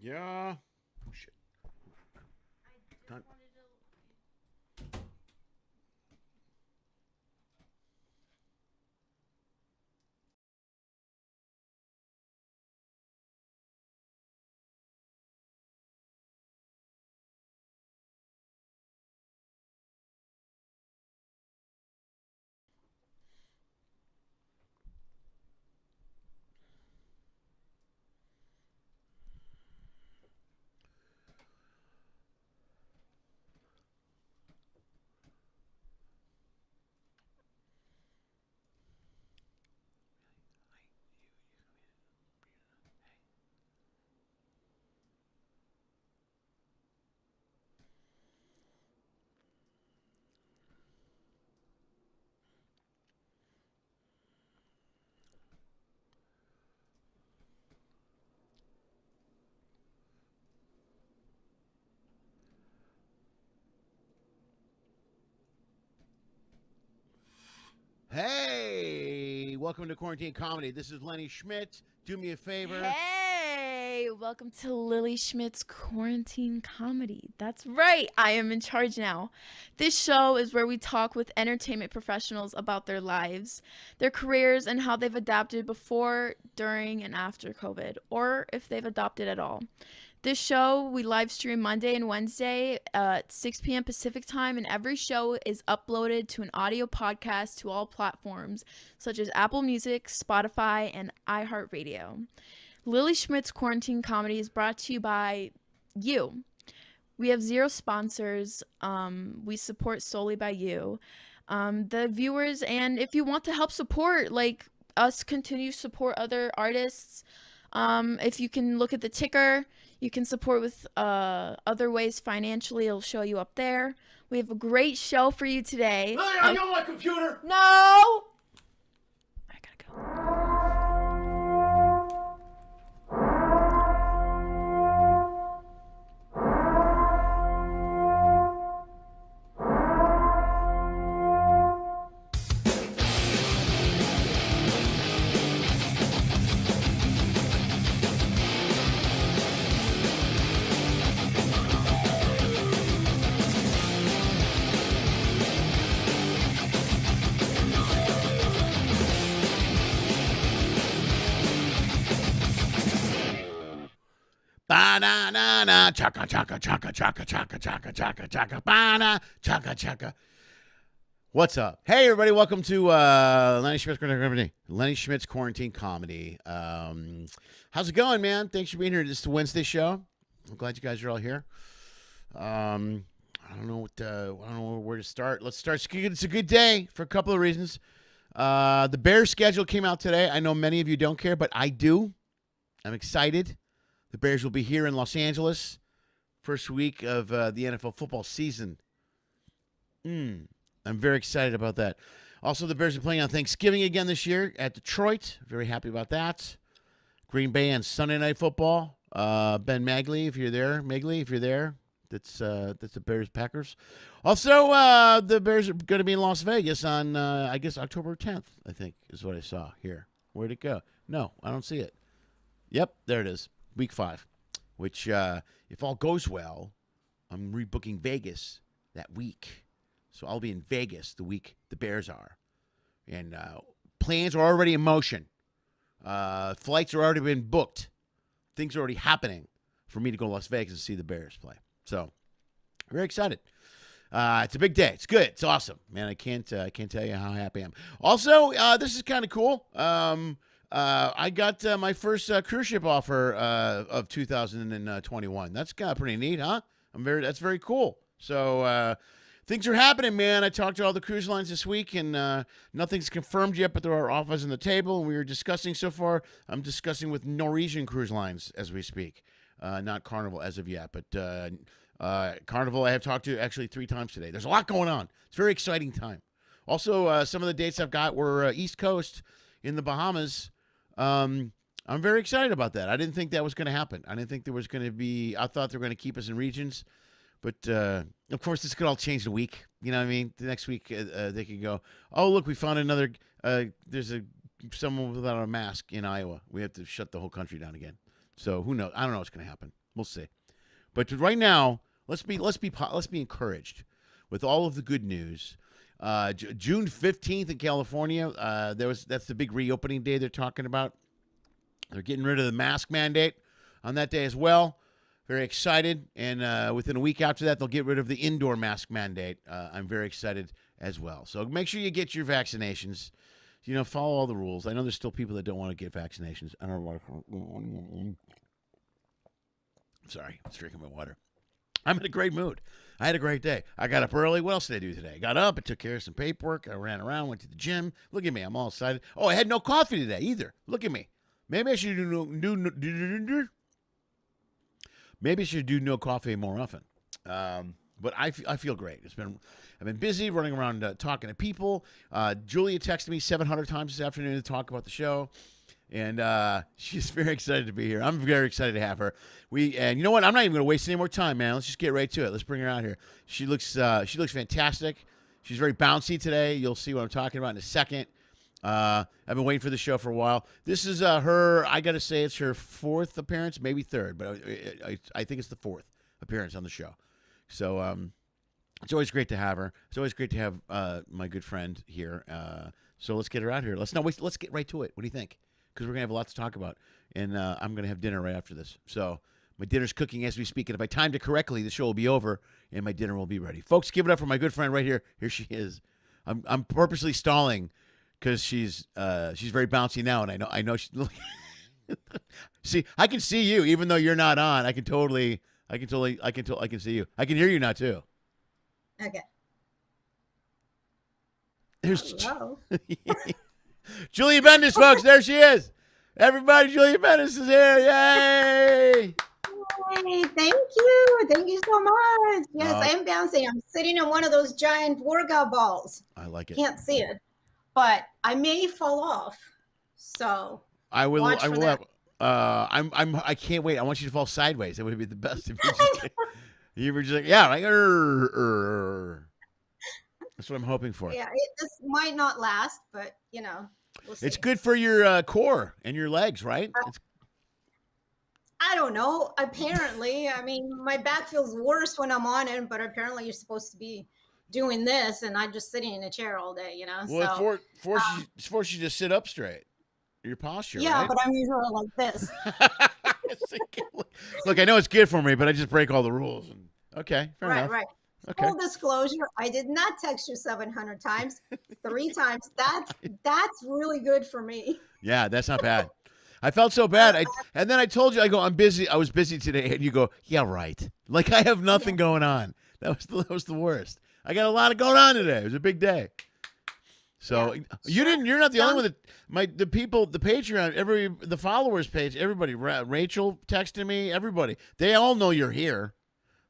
Yeah. Oh, shit. Done. Hey, welcome to Quarantine Comedy. This is Lenny Schmidt. Do me a favor. Hey, welcome to Lily Schmidt's Quarantine Comedy. That's right, I am in charge now. This show is where we talk with entertainment professionals about their lives, their careers, and how they've adapted before, during, and after COVID, or if they've adopted at all. This show we live stream Monday and Wednesday at 6 p.m. Pacific time, and every show is uploaded to an audio podcast to all platforms such as Apple Music, Spotify, and iHeartRadio. Lily Schmidt's Quarantine Comedy is brought to you by you. We have zero sponsors. We support solely by you, the viewers. And if you want to help support, like us, continue to support other artists, if you can look at the ticker, you can support with other ways financially. It'll show you up there. We have a great show for you today. Lily, are you on my computer? No! I gotta go. Ba-na-na-na, chaka, chaka, chaka, chaka, chaka, chaka, chaka, chaka, ba-na, chaka, chaka. What's up? Hey, everybody. Welcome to Lenny Schmidt's Quarantine Comedy. How's it going, man? Thanks for being here. This is the Wednesday show. I'm glad you guys are all here. I don't know where to start. Let's start. It's a good day for a couple of reasons. The Bears schedule came out today. I know many of you don't care, but I do. I'm excited. The Bears will be here in Los Angeles, first week of the NFL football season. I'm very excited about that. Also, the Bears are playing on Thanksgiving again this year at Detroit. Very happy about that. Green Bay on Sunday Night Football. Ben Magley, if you're there. That's the Bears Packers. Also, the Bears are going to be in Las Vegas on, I guess, October 10th, I think, is what I saw here. Where'd it go? No, I don't see it. Yep, there it is. Week 5, which, if all goes well, I'm rebooking Vegas that week. So I'll be in Vegas the week the Bears are. And plans are already in motion. Flights are already been booked. Things are already happening for me to go to Las Vegas and see the Bears play. So, very excited. It's a big day. It's good. It's awesome. Man, I can't tell you how happy I am. Also, this is kind of cool. I got my first cruise ship offer of 2021. That's kind of pretty neat, huh? That's very cool. So things are happening, man. I talked to all the cruise lines this week, and nothing's confirmed yet, but there are offers on the table, and we were discussing so far. I'm discussing with Norwegian Cruise Lines as we speak, not Carnival as of yet, but Carnival I have talked to actually 3 times today. There's a lot going on. It's a very exciting time. Also, some of the dates I've got were East Coast in the Bahamas. I'm very excited about that. I didn't think that was going to happen. I didn't think there was going to be. I thought they were going to keep us in regions, but of course this could all change in a week. You know what I mean? The next week they could go, oh look, we found another. There's someone without a mask in Iowa. We have to shut the whole country down again. So who knows? I don't know what's going to happen. We'll see. But right now, let's be encouraged with all of the good news. June 15th in California, that's the big reopening day they're talking about. They're getting rid of the mask mandate on that day as well. Very excited. And within a week after that, they'll get rid of the indoor mask mandate. I'm very excited as well. So make sure you get your vaccinations. Follow all the rules. I know there's still people that don't want to get vaccinations. I don't know. Sorry, I'm drinking my water. I'm in a great mood. I had a great day. I got up early. What else did I do today? I got up. I took care of some paperwork. I ran around, went to the gym. Look at me. I'm all excited. Oh, I had no coffee today either. Look at me. Maybe I should do no coffee more often. But I feel great. I've been busy running around talking to people. Julia texted me 700 times this afternoon to talk about the show. And she's very excited to be here. I'm very excited to have her. And you know what? I'm not even going to waste any more time, man. Let's just get right to it. Let's bring her out here. She looks fantastic. She's very bouncy today. You'll see what I'm talking about in a second. I've been waiting for the show for a while. This is her. I got to say, it's her fourth appearance, maybe third, but I think it's the fourth appearance on the show. So it's always great to have her. It's always great to have my good friend here. So let's get her out here. Let's not waste. Let's get right to it. What do you think? Because we're going to have a lot to talk about. And I'm going to have dinner right after this. So my dinner's cooking as we speak. And if I timed it correctly, the show will be over and my dinner will be ready. Folks, give it up for my good friend right here. Here she is. I'm purposely stalling because she's very bouncy now. And I know she's see, I can see you even though you're not on. I can see you. I can hear you now too. Okay. Hello. Julia Bendis, folks, there she is. Everybody, Julia Bendis is here. Yay! Hey, thank you so much. Yes, I am bouncing. I'm sitting on one of those giant workout balls. I like it. Can't see it, but I may fall off. So I will. I can't wait. I want you to fall sideways. It would be the best if you were just like, yeah, like, That's what I'm hoping for. Yeah, this might not last, but we'll see. It's good for your core and your legs, right? I don't know. Apparently, I mean, my back feels worse when I'm on it, but apparently you're supposed to be doing this, and I'm just sitting in a chair all day, Well, so, it's force you to sit up straight. Your posture, yeah, right? but I'm usually like this. Look, I know it's good for me, but I just break all the rules. Okay, fair enough. Right. Okay. Full disclosure, I did not text you 700 times, 3 times. That's really good for me. Yeah, that's not bad. I felt so bad. And then I told you, I go, I'm busy. I was busy today. And you go, yeah, right. Like I have nothing going on. That was the worst. I got a lot going on today. It was a big day. So you're not the only one the people, the Patreon, the followers page, everybody, Rachel texted me, everybody, they all know you're here.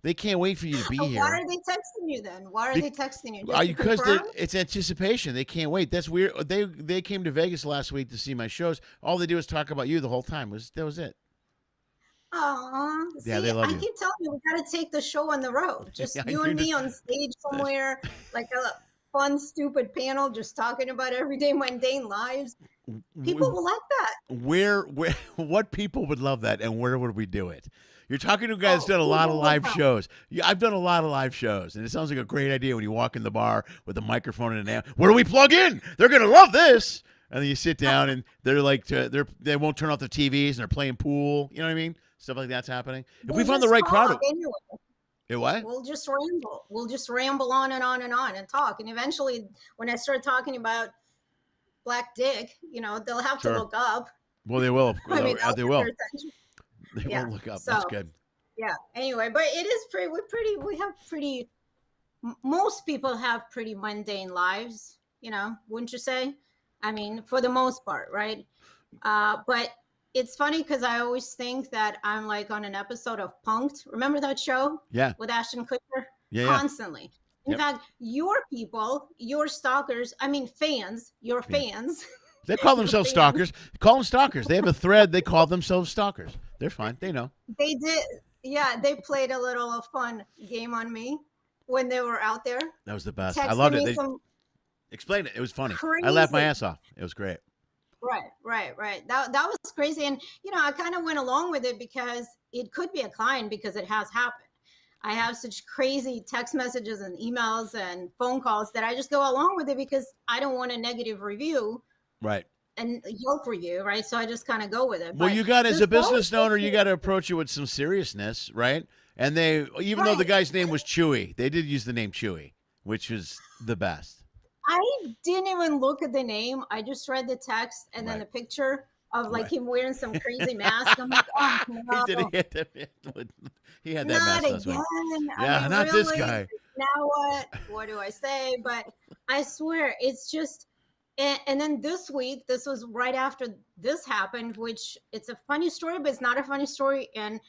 They can't wait for you to be here. Why are they texting you then? Why are they texting you? Because it's anticipation. They can't wait. That's weird. They came to Vegas last week to see my shows. All they do is talk about you the whole time. That was it. Aw. Yeah, they love you. I keep telling you, we got to take the show on the road. Just you and me on stage somewhere, like a fun, stupid panel, just talking about everyday mundane lives. People will like that. What people would love that, and where would we do it? You're talking to a guy that's done a lot of live shows. Yeah, I've done a lot of live shows, and it sounds like a great idea when you walk in the bar with a microphone and an amp. Where do we plug in? They're gonna love this. And then you sit down, and they're like, they won't turn off their TVs, and they're playing pool. You know what I mean? Stuff like that's happening. If we found the right crowd, anyway. What? We'll just ramble. We'll just ramble on and on and on and talk. And eventually, when I start talking about black dick, they'll have to look up. Well, they will. They will. They will look up. That's good. Yeah. Anyway, but it is we have most people have pretty mundane lives, wouldn't you say? I mean, for the most part, right? But it's funny because I always think that I'm like on an episode of Punk'd. Remember that show? Yeah. With Ashton Kutcher? Yeah. Constantly. In fact, your people, your stalkers, I mean fans, your fans. They call themselves stalkers. Call them stalkers. They have a thread. They call themselves stalkers. They're fine. They know. They did. Yeah, they played a little fun game on me when they were out there. That was the best. I loved it. Explain it. It was funny. Crazy. I laughed my ass off. It was great. Right. That was crazy. And, I kind of went along with it because it could be a client because it has happened. I have such crazy text messages and emails and phone calls that I just go along with it because I don't want a negative review. Right. And Yelp review, right? So I just kind of go with it. Well, but you got, as a business owner, you got to approach it with some seriousness, right? And they, even though the guy's name was Chuey, they did use the name Chuey, which was the best. I didn't even look at the name. I just read the text and then the picture of like him wearing some crazy mask. I'm like, oh no. He had that mask last week. Yeah, I mean, not really, this guy. Now what? What do I say? But I swear, it's just. And then this week, this was right after this happened, which it's a funny story, but it's not a funny story. And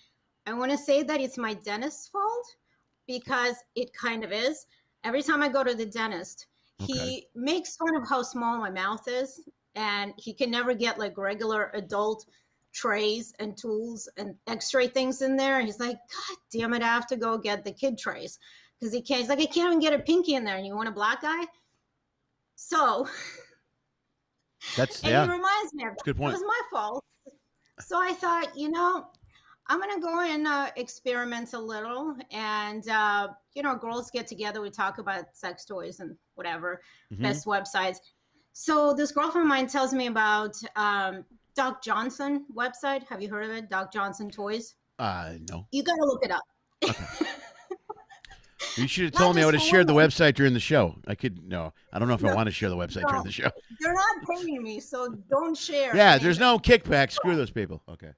I want to say that it's my dentist's fault because it kind of is. Every time I go to the dentist, he makes fun of how small my mouth is. And he can never get like regular adult trays and tools and x-ray things in there. And he's like, God damn it, I have to go get the kid trays. Because he can't, he's like, I can't even get a pinky in there. And you want a black guy? So... That's It reminds me of that. Good point. It was my fault. So I thought, I'm going to go and experiment a little. And, girls get together. We talk about sex toys and whatever, best websites. So this girlfriend of mine tells me about Doc Johnson website. Have you heard of it? Doc Johnson Toys? No. You got to look it up. Okay. You should have told me. I would have shared the website during the show. I don't know if I want to share the website during the show. They're not paying me, so don't share. Yeah, there's no kickback. Screw those people. Okay.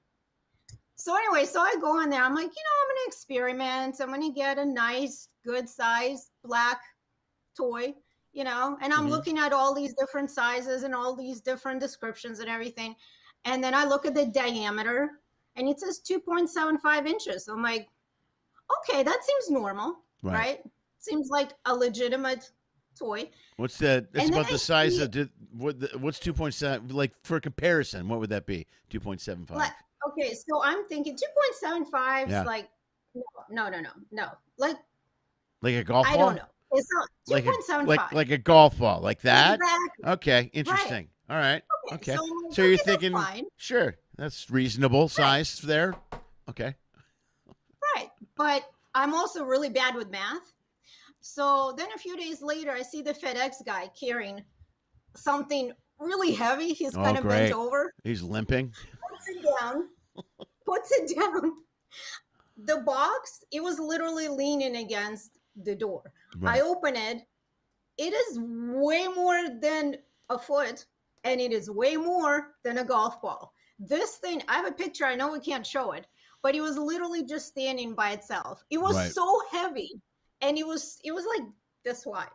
So anyway, I go on there. I'm like, I'm going to experiment. I'm going to get a nice, good size black toy, and I'm looking at all these different sizes and all these different descriptions and everything. And then I look at the diameter and it says 2.75 inches. I'm like, okay, that seems normal. Right? Seems like a legitimate toy. What's that? It's about the size of what's 2.7 like for comparison? What would that be? 2.75. Okay, so I'm thinking 2.75 is like no. Like a golf ball? I don't know. It's not 2.75. Like a golf ball, like that? Exactly. Okay, interesting. Right. All right. Okay. So you're thinking, sure, that's reasonable size there. Okay. Right, but I'm also really bad with math. So then a few days later, I see the FedEx guy carrying something really heavy. He's kind of bent over. He's limping. Puts it down. The box, it was literally leaning against the door. I open it. It is way more than a foot, and it is way more than a golf ball. This thing, I have a picture. I know we can't show it. But it was literally just standing by itself. It was so heavy, and it was like this wide.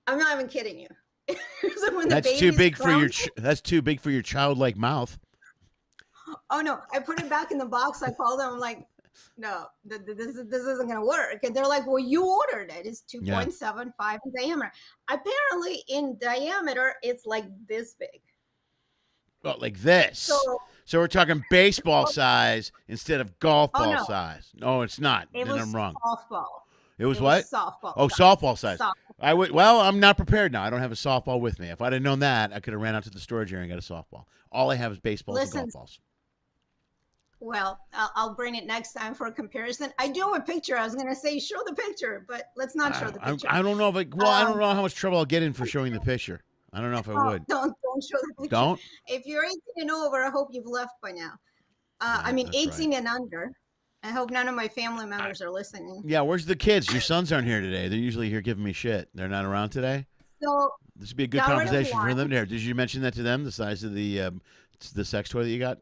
I'm not even kidding you. That's too big for your. That's too big for your childlike mouth. Oh no! I put it back in the box. I called them. I'm like, no, this isn't gonna work. And they're like, well, you ordered it. It's 2.75 in diameter. Apparently, in diameter, it's like this big. Oh, like this. So we're talking baseball size instead of golf ball size. No, it's not. Then I'm wrong. Softball. It was what? Softball. Oh, softball size. Softball. Well, I'm not prepared now. I don't have a softball with me. If I'd have known that, I could have ran out to the storage area and got a softball. All I have is baseballs and golf balls. Well, I'll bring it next time for a comparison. I do have a picture. I was going to say show the picture, but let's not show the picture. I don't know if I don't know how much trouble I'll get in for showing the picture. I don't know if I would. Don't show the picture. Don't? If you're 18 and over, I hope you've left by now. 18 and under. I hope none of my family members are listening. Yeah, where's the kids? Your sons aren't here today. They're usually here giving me shit. They're not around today? So this would be a good conversation for them there. Did you mention that to them, the size of the sex toy that you got?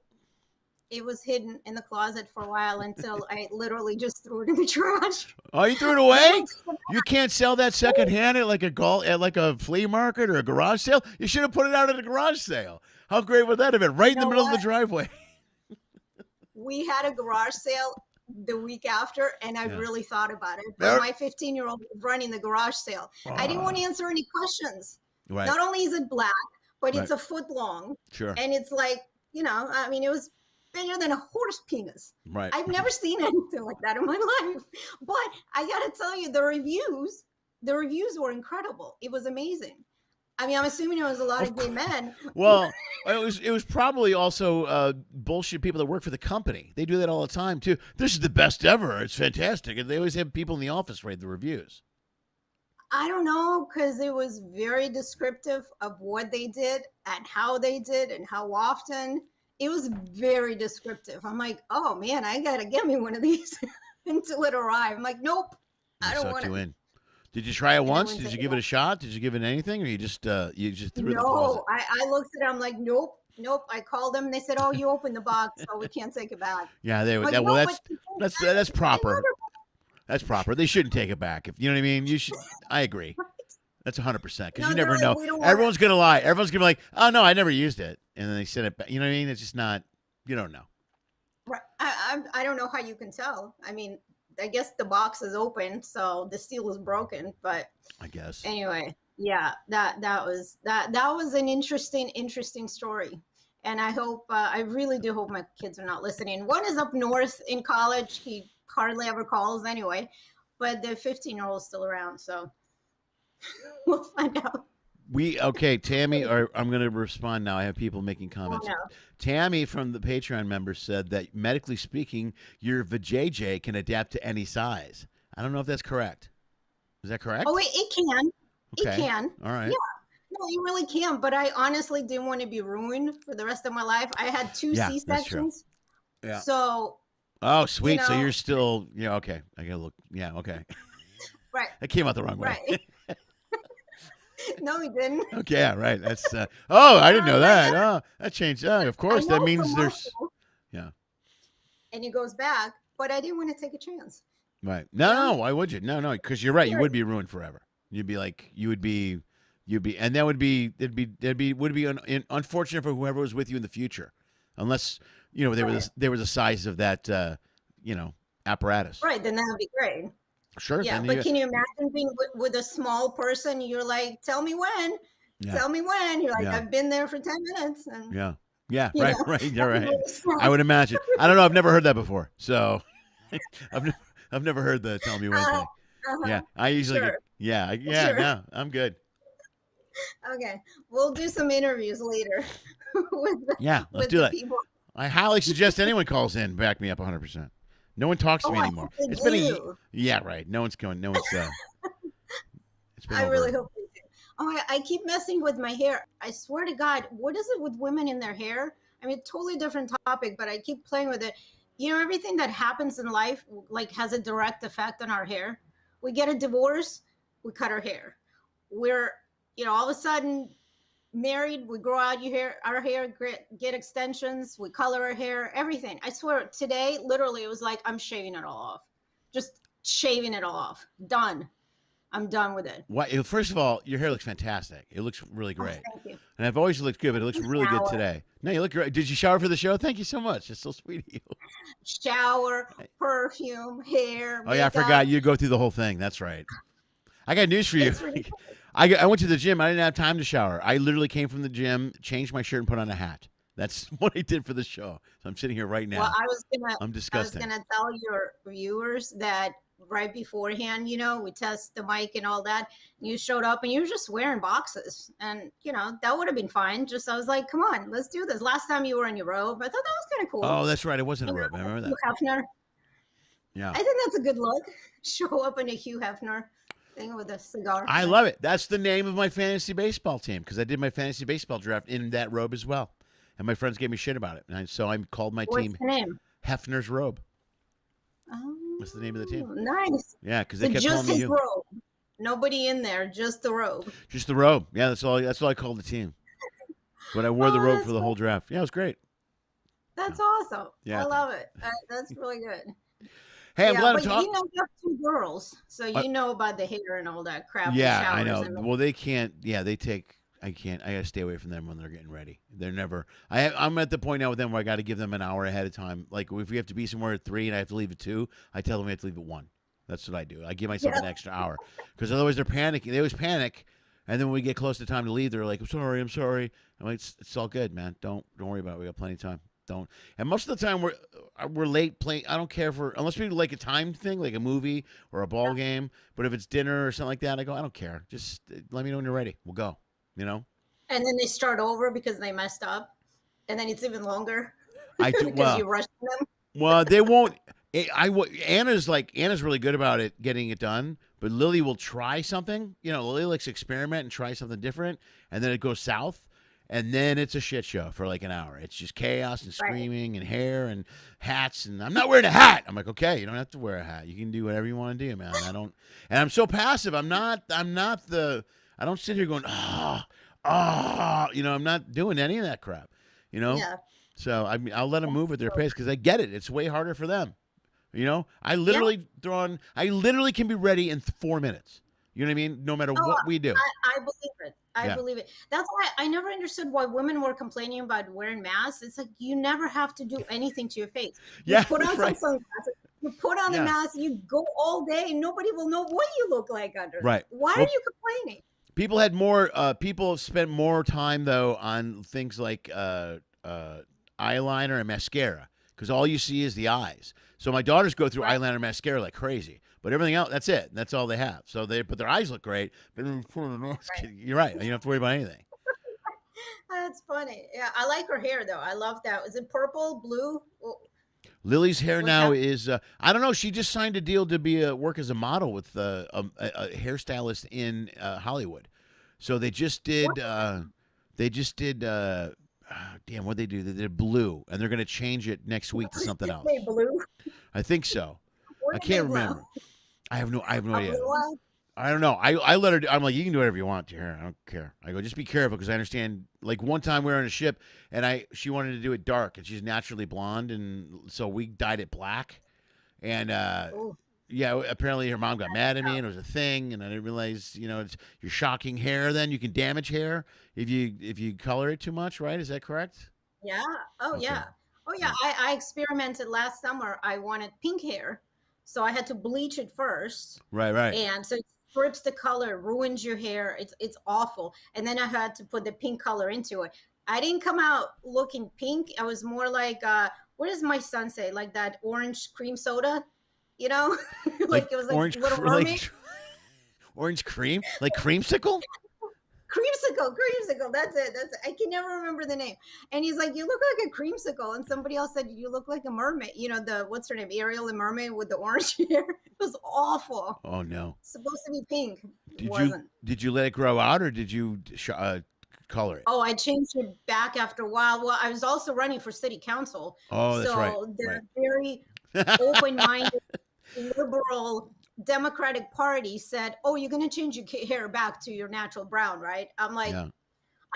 It was hidden in the closet for a while until I literally just threw it in the trash. Oh, you threw it away? You can't sell that secondhand at like a flea market or a garage sale? You should have put it out at a garage sale. How great would that have been? Right in the middle of the driveway. We had a garage sale the week after, and I really thought about it. But my 15-year-old was running the garage sale. I didn't want to answer any questions. Right. Not only is it black, but it's a foot long. Sure. And it's like, it was bigger than a horse penis. Right. I've never seen anything like that in my life. But I got to tell you, the reviews were incredible. It was amazing. I mean, I'm assuming it was a lot of gay men. Well, it was probably also bullshit people that work for the company. They do that all the time too. This is the best ever. It's fantastic, and they always have people in the office write the reviews. I don't know, because it was very descriptive of what they did and how they did and how often. It was very descriptive. I'm like, oh man, I gotta get me one of these until it arrived. I'm like, nope, I don't want it. Did you try it once? Did you give it a shot? Did you give it anything, or you just threw it in the closet? No, I looked at it. I'm like, nope. I called them. They said, oh, you opened the box, so we can't take it back. Yeah, they would. Like, Well, no, that's proper. That's proper. They shouldn't take it back. If you know what I mean, you should. I agree. That's 100% because you never know. Everyone's gonna lie. Everyone's gonna be like, "Oh no, I never used it," and then they send it back. You know what I mean? It's just not. You don't know. Right. I don't know how you can tell. I mean, I guess the box is open, so the seal is broken. But I guess anyway, yeah, that was an interesting story. And I hope, I really do hope my kids are not listening. One is up north in college. He hardly ever calls anyway, but the 15-year-old is still around, so we'll find out. Tammy, I'm going to respond now. I have people making comments. Oh, no. Tammy from the Patreon members said that medically speaking, your vajayjay can adapt to any size. I don't know if that's correct. Is that correct? Oh, it can. Okay. It can. All right. Yeah. No, you really can. But I honestly didn't want to be ruined for the rest of my life. I had 2 C-sections. Yeah. So. Oh, sweet. You know, so you're still, okay. I got to look. Yeah. Okay. Right. That came out the wrong way. Right. No, he didn't. Okay. Yeah. Right. That's, I didn't know that. Oh, that changed. Of course. That means there's, yeah. And he goes back, but I didn't want to take a chance. Right. No, why would you? No, because you're right. You would be ruined forever. You'd be, and that would be unfortunate for whoever was with you in the future, unless there was a size of that apparatus. Right, then that would be great. Sure. Yeah, but can you imagine being with a small person? You're like, tell me when. Yeah. Tell me when. You're like, I've been there for 10 minutes. And, yeah. Right. You're right. I would imagine. I don't know. I've never heard that before. So I've never heard the tell me when thing. Yeah, I usually sure. Sure. No, I'm good. Okay, we'll do some interviews later. Let's do that. People. I highly suggest anyone calls in. Back me up 100%. No one talks to me anymore. It's been right. No one's going. No one's. It's been. I really hope they do. Oh, I keep messing with my hair. I swear to God, what is it with women in their hair? I mean, totally different topic, but I keep playing with it. You know, everything that happens in life has a direct effect on our hair. We get a divorce, we cut our hair. We're, all of a sudden married, we grow out our hair, get extensions, we color our hair, everything. I swear today, literally, it was like, I'm shaving it all off. Just shaving it all off. Done. I'm done with it. What? First of all, your hair looks fantastic. It looks really great. Oh, thank you. And I've always looked good, but it looks really good today. No, you look great. Did you shower for the show? Thank you so much. It's so sweet of you. Shower, perfume, hair. Oh, yeah, I forgot. You go through the whole thing. That's right. I got news for you. I went to the gym. I didn't have time to shower. I literally came from the gym, changed my shirt, and put on a hat. That's what I did for the show. So I'm sitting here right now. Well, I'm disgusting. I was gonna tell your viewers that right beforehand, we test the mic and all that. You showed up and you were just wearing boxes, and that would have been fine. Just I was like, come on, let's do this. Last time you were in your robe, I thought that was kind of cool. Oh, that's right. It wasn't a robe. I remember that. Hugh Hefner. Yeah. I think that's a good look. Show up in a Hugh Hefner thing with a cigar. I love it. That's the name of my fantasy baseball team because I did my fantasy baseball draft in that robe as well. And my friends gave me shit about it. And so I called my team What's the name? Hefner's Robe. Oh, that's the name of the team. Nice. Yeah, because they kept calling me Hugh. Robe. Nobody in there, just the robe. Just the robe. Yeah, that's all I called the team. But I wore the robe for the whole draft. Yeah, it was great. That's awesome. Yeah. I love it. That's really good. Hey, I'm glad I'm talking. You have 2 girls, so you know about the hair and all that crap. Yeah, I know. Well, they can't. Yeah, they take. I can't. I got to stay away from them when they're getting ready. They're never. I'm at the point now with them where I got to give them an hour ahead of time. Like if we have to be somewhere at 3 and I have to leave at 2, I tell them we have to leave at 1. That's what I do. I give myself an extra hour because otherwise they're panicking. They always panic, and then when we get close to time to leave, they're like, I'm sorry. I'm like, it's all good, man. Don't worry about it. We got plenty of time. Don't. And most of the time we're late playing. I don't care unless we like a timed thing, like a movie or a ball game. But if it's dinner or something like that, I don't care. Just let me know when you're ready. We'll go. you know. And then they start over because they messed up, and then it's even longer I do because well. you rushed them. Well, they won't. Anna's really good about it, getting it done. But Lily will try something. You know, Lily likes to experiment and try something different, and then it goes south, and then it's a shit show for like an hour. It's just chaos and screaming and hair and hats, and I'm not wearing a hat. I'm like, okay, you don't have to wear a hat. You can do whatever you want to do, man. I don't, and I'm so passive. I'm not the. I don't sit here going, you know, I'm not doing any of that crap, you know. Yeah. So I'll let them move at their pace because I get it. It's way harder for them. You know, I literally can be ready in 4 minutes. You know what I mean? No matter what we do. I believe it. I believe it. That's why I never understood why women were complaining about wearing masks. It's like, you never have to do anything to your face. You put on some sunglasses, you put on the mask, you go all day, and nobody will know what you look like under. Right. Why are you complaining? People had more. People have spent more time though on things like eyeliner and mascara, because all you see is the eyes. So my daughters go through eyeliner and mascara like crazy, but everything else, that's it. That's all they have. So but their eyes look great. But you're right. You don't have to worry about anything. That's funny. Yeah, I like her hair though. I love that. Is it purple, blue? Lily's hair now is I don't know. She just signed a deal to work as a model with a hairstylist in Hollywood. So they just did. Damn, what they do? They did blue, and they're going to change it next week to something else. Blue? I think so. I can't remember. I have no idea. I don't know. I let her. I'm like, you can do whatever you want to your hair. I don't care. I go, just be careful, because I understand. Like one time we were on a ship, and she wanted to do it dark, and she's naturally blonde, and so we dyed it black. And yeah, apparently her mom got mad at me, and it was a thing, and I didn't realize, you know, it's your shocking hair. Then you can damage hair if you color it too much, right? Is that correct? Yeah. Oh okay. Yeah. Oh yeah. I experimented last summer. I wanted pink hair, so I had to bleach it first. Right. And so it strips the color, ruins your hair. It's awful. And then I had to put the pink color into it. I didn't come out looking pink. I was more like, what does my son say? Like that orange cream soda, you know? Like it was like orange, Little Mermaid. Like, orange cream? Like creamsicle? Creamsicle. That's it. I can never remember the name. And he's like, you look like a creamsicle. And somebody else said, you look like a mermaid. You know, what's her name? Ariel the mermaid with the orange hair. It was awful. Oh no. It's supposed to be pink. Did you let it grow out, or did you color it? Oh, I changed it back after a while. Well, I was also running for city council. Oh, that's right. So they're very open-minded, liberal Democratic Party said, oh, you're going to change your hair back to your natural brown, right? I'm like, I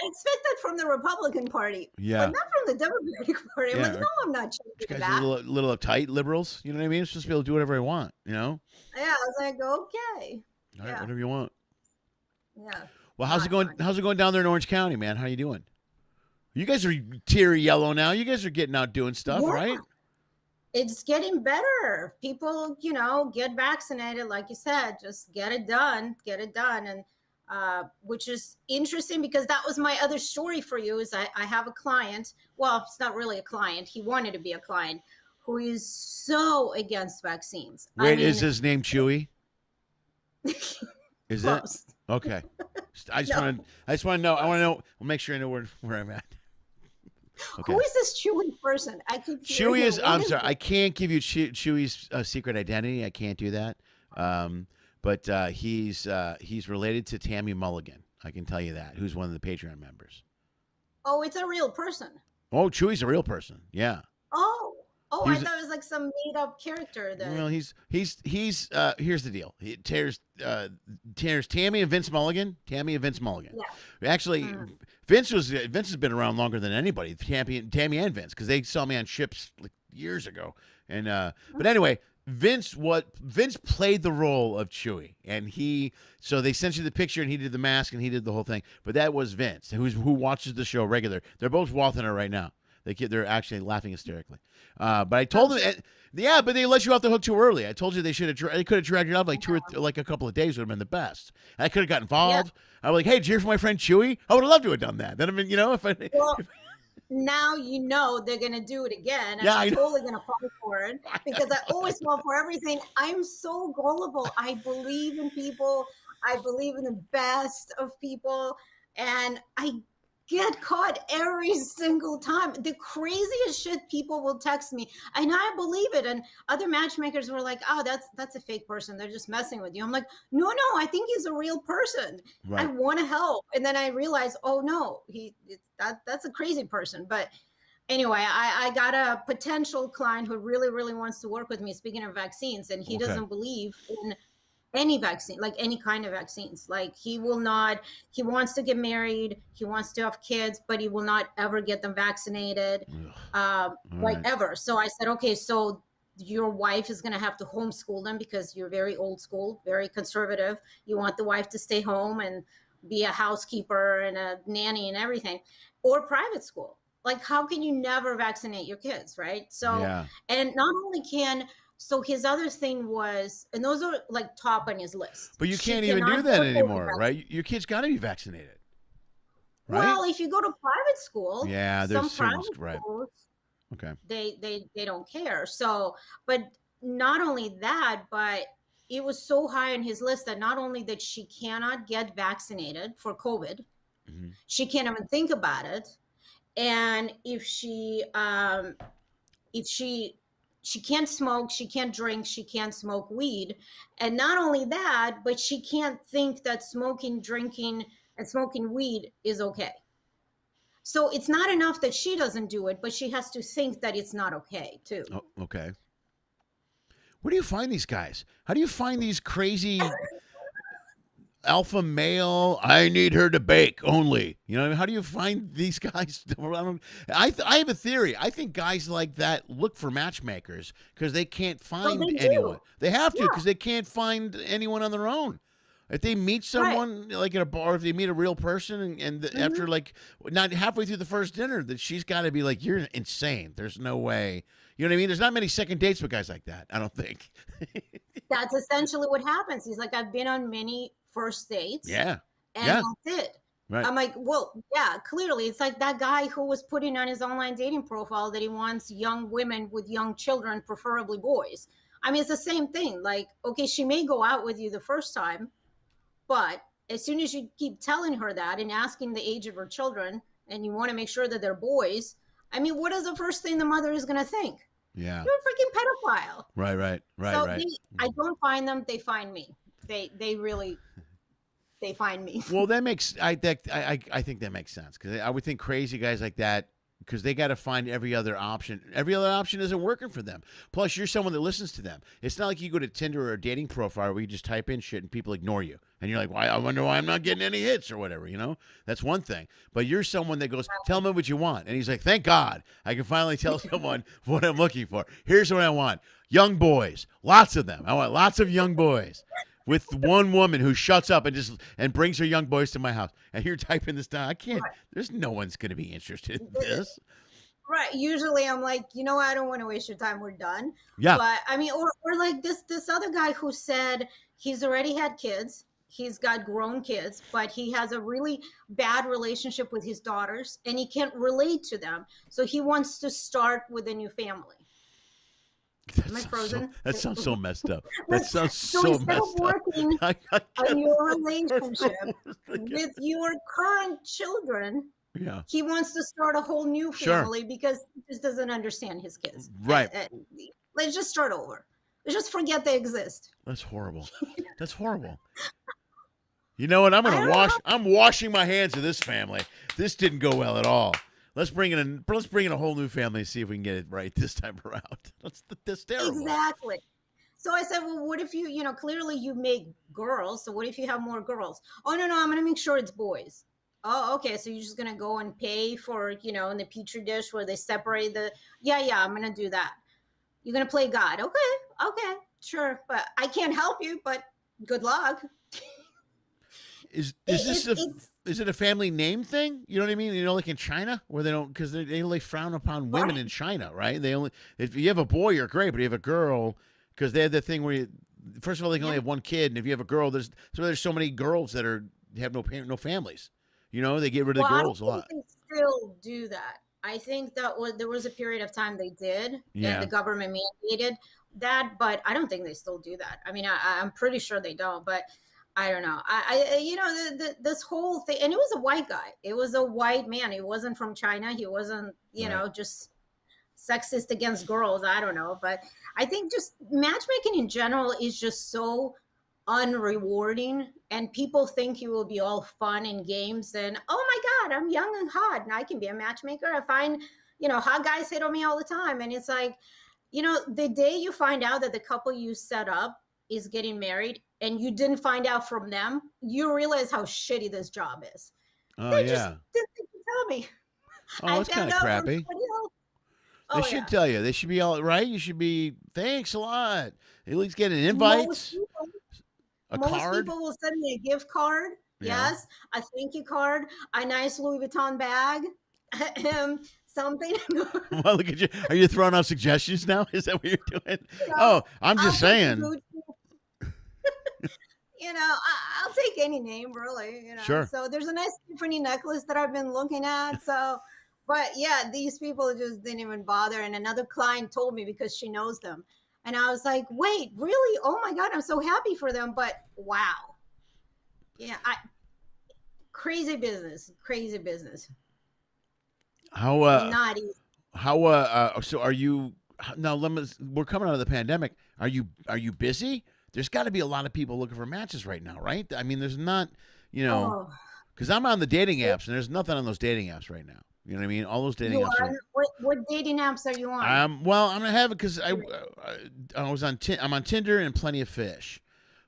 expect that from the Republican Party, but not from the Democratic Party. I'm like, no, I'm not changing that. Guys are a little uptight liberals, you know what I mean? It's just be able to do whatever I want, you know? Yeah, I was like, okay. All right, whatever you want. Yeah. Well, how's it going? How's it going down there in Orange County, man? How you doing? You guys are teary yellow now. You guys are getting out doing stuff, right? It's getting better. People, you know, get vaccinated, like you said, just get it done. And which is interesting, because that was my other story for you, is I have a client. Well, it's not really a client. He wanted to be a client, who is so against vaccines. Wait, is his name Chuey? Is it? Okay. I just want to know. I want to know. We'll make sure I know where I'm at. Okay. Who is this Chuey person? I keep Chuey is. I'm sorry. I can't give you Chuey's secret identity. I can't do that. But he's related to Tammy Mulligan. I can tell you that. Who's one of the Patreon members? Oh, it's a real person. Oh, Chuey's a real person. Yeah. Oh, I thought it was like some made up character. Well, he's here's the deal. He tears Tammy and Vince Mulligan. Yeah. Actually, Vince has been around longer than anybody. Tammy and Vince, because they saw me on ships like years ago. And but anyway, Vince played the role of Chuey, and so they sent you the picture, and he did the mask, and he did the whole thing. But that was Vince, who watches the show regular. They're both wathing it right now. They're actually laughing hysterically. But I told them, but they let you off the hook too early. I told you they could have dragged you off like a couple of days would have been the best. And I could have got involved. Yeah. I was like, hey, did you hear from my friend Chuey? I would have loved to have done that. Then I mean, you know, now you know they're gonna do it again. And I'm totally gonna fall for it, because I always fall for everything. I'm so gullible. I believe in people. I believe in the best of people. and I get caught every single time. The craziest shit people will text me, and I believe it. And other matchmakers were like, "Oh, that's a fake person. They're just messing with you." I'm like, "No, I think he's a real person. I Right. want to help." And then I realized, "Oh no, that's a crazy person." But anyway, I got a potential client who really wants to work with me. Speaking of vaccines, and he Okay. doesn't believe in any vaccine, like any kind of vaccines. Like he will not, he wants to get married, he wants to have kids, but he will not ever get them vaccinated, Ugh. All like right. ever. So I said, okay, so your wife is going to have to homeschool them because you're very old school, very conservative. You want the wife to stay home and be a housekeeper and a nanny and everything, or private school. Like, how can you never vaccinate your kids, right? So, Yeah. and not only can, so his other thing was, and those are like top on his list. But you She can't even do cannot that get a COVID anymore, vaccine. right? Your kid's got to be vaccinated, right? Well, if you go to private school, Yeah, there's some certain private right. schools, Okay. they don't care. So, but not only that, but it was so high on his list that not only that she cannot get vaccinated for COVID, Mm-hmm. she can't even think about it. And if she can't smoke, she can't drink, she can't smoke weed. And not only that, but she can't think that smoking, drinking, and smoking weed is okay. So it's not enough that she doesn't do it, but she has to think that it's not okay too. Oh, okay. Where do you find these guys? How do you find these crazy alpha male? I need her to bake only. You know, how do you find these guys? I have a theory. I think guys like that look for matchmakers because they can't So find they anyone. do. They have to Yeah, because they can't find anyone on their own. If they meet right. someone like at a bar, if they meet a real person, Hmm. after like not halfway through the first dinner, that she's got to be like, "You're insane. There's no way." You know what I mean? There's not many second dates with guys like that. I don't think. That's essentially what happens. He's like, I've been on many first dates Yeah. and Yeah. that's it. Right. I'm like, well, yeah, clearly. It's like that guy who was putting on his online dating profile that he wants young women with young children, preferably boys. I mean, it's the same thing. Like, okay, she may go out with you the first time, but as soon as you keep telling her that and asking the age of her children, and you want to make sure that they're boys, I mean, what is the first thing the mother is going to think? Yeah. You're a freaking pedophile. Right. Right. Right. So Right. I don't find them, they find me. They really, they find me. Well, that makes I think that makes sense because I would think crazy guys like that because they got to find every other option. Every other option isn't working for them. Plus, you're someone that listens to them. It's not like you go to Tinder or a dating profile where you just type in shit and people ignore you, and you're like, "Why? I wonder why I'm not getting any hits or whatever." You know, that's one thing. But you're someone that goes, "Tell me what you want," and he's like, "Thank God, I can finally tell someone what I'm looking for. Here's what I want: young boys, lots of them. I want lots of young boys." With one woman who shuts up and just and brings her young boys to my house, and you're typing this down. I can't. Right. There's no one's going to be interested in this. Right. Usually I'm like, I don't want to waste your time. We're done. Yeah, But I mean, or like this other guy who said he's already had kids. He's got grown kids, but he has a really bad relationship with his daughters and he can't relate to them. So he wants to start with a new family. Am I frozen? that sounds so messed up. That Like, sounds so so instead of messed up. working I on can't. your relationship with your current children, Yeah, he wants to start a whole new sure. family because he just doesn't understand his kids. Right. Let's just start over. Let's just forget they exist. That's horrible. That's horrible. You know what? I don't know. I'm washing my hands of this family. This didn't go well at all. Let's bring in a whole new family and see if we can get it right this time around. That's terrible. Exactly. So I said, well, what if clearly you make girls. So what if you have more girls? Oh, no, I'm going to make sure it's boys. Oh, okay. So you're just going to go and pay for, in the petri dish where they separate yeah, I'm going to do that. You're going to play God. Okay, sure. But I can't help you, but good luck. Is It's is it a family name thing? You know what I mean? You know, like in China where they don't because they only frown upon women right. in China, right? They only if you have a boy, you're great, but if you have a girl, because they have the thing where first of all they can only Yeah. have one kid, and if you have a girl, there's so many girls that have no families. You know, they get rid of the Well, I girls a don't lot. think they still do that. I think there was a period of time they did, and Yeah. the government mandated that, but I don't think they still do that. I mean, I'm pretty sure they don't. But I don't know. You know, this whole thing, and it was a white guy. It was a white man. He wasn't from China. He wasn't, you Right. know, just sexist against girls. I don't know. But I think just matchmaking in general is just so unrewarding. And people think you will be all fun and games. And, oh my God, I'm young and hot and I can be a matchmaker. I find, you know, hot guys hit on me all the time. And it's like, you know, the day you find out that the couple you set up is getting married and you didn't find out from them, you realize how shitty this job is. Oh They just yeah. didn't tell me. Oh, I that's kind found of out from crappy. somebody else. They Oh should yeah. tell you. They should be all right. You should be. Thanks a lot. At least get an Most invite, people, a most card. people will send me a gift card. Yeah. Yes, a thank you card, a nice Louis Vuitton bag, something. Well, look at you. Are you throwing out suggestions now? Is that what you're doing? You know, Oh, I'm I'll just take a saying. Gucci. You know, I'll take any name, really. You know, Sure. so there's a nice Tiffany necklace that I've been looking at. So, but yeah, these people just didn't even bother. And another client told me because she knows them, and I was like, wait, really? Oh my God, I'm so happy for them. But wow, yeah, crazy business, crazy business. How Not easy. so are you now? We're coming out of the pandemic. Are you busy? There's got to be a lot of people looking for matches right now, right? I mean, there's not, you know, Oh, because I'm on the dating apps and there's nothing on those dating apps right now. You know what I mean? All those dating you apps are. are. What dating apps are you on? Well, I'm gonna have it because I was on I'm on Tinder and Plenty of Fish,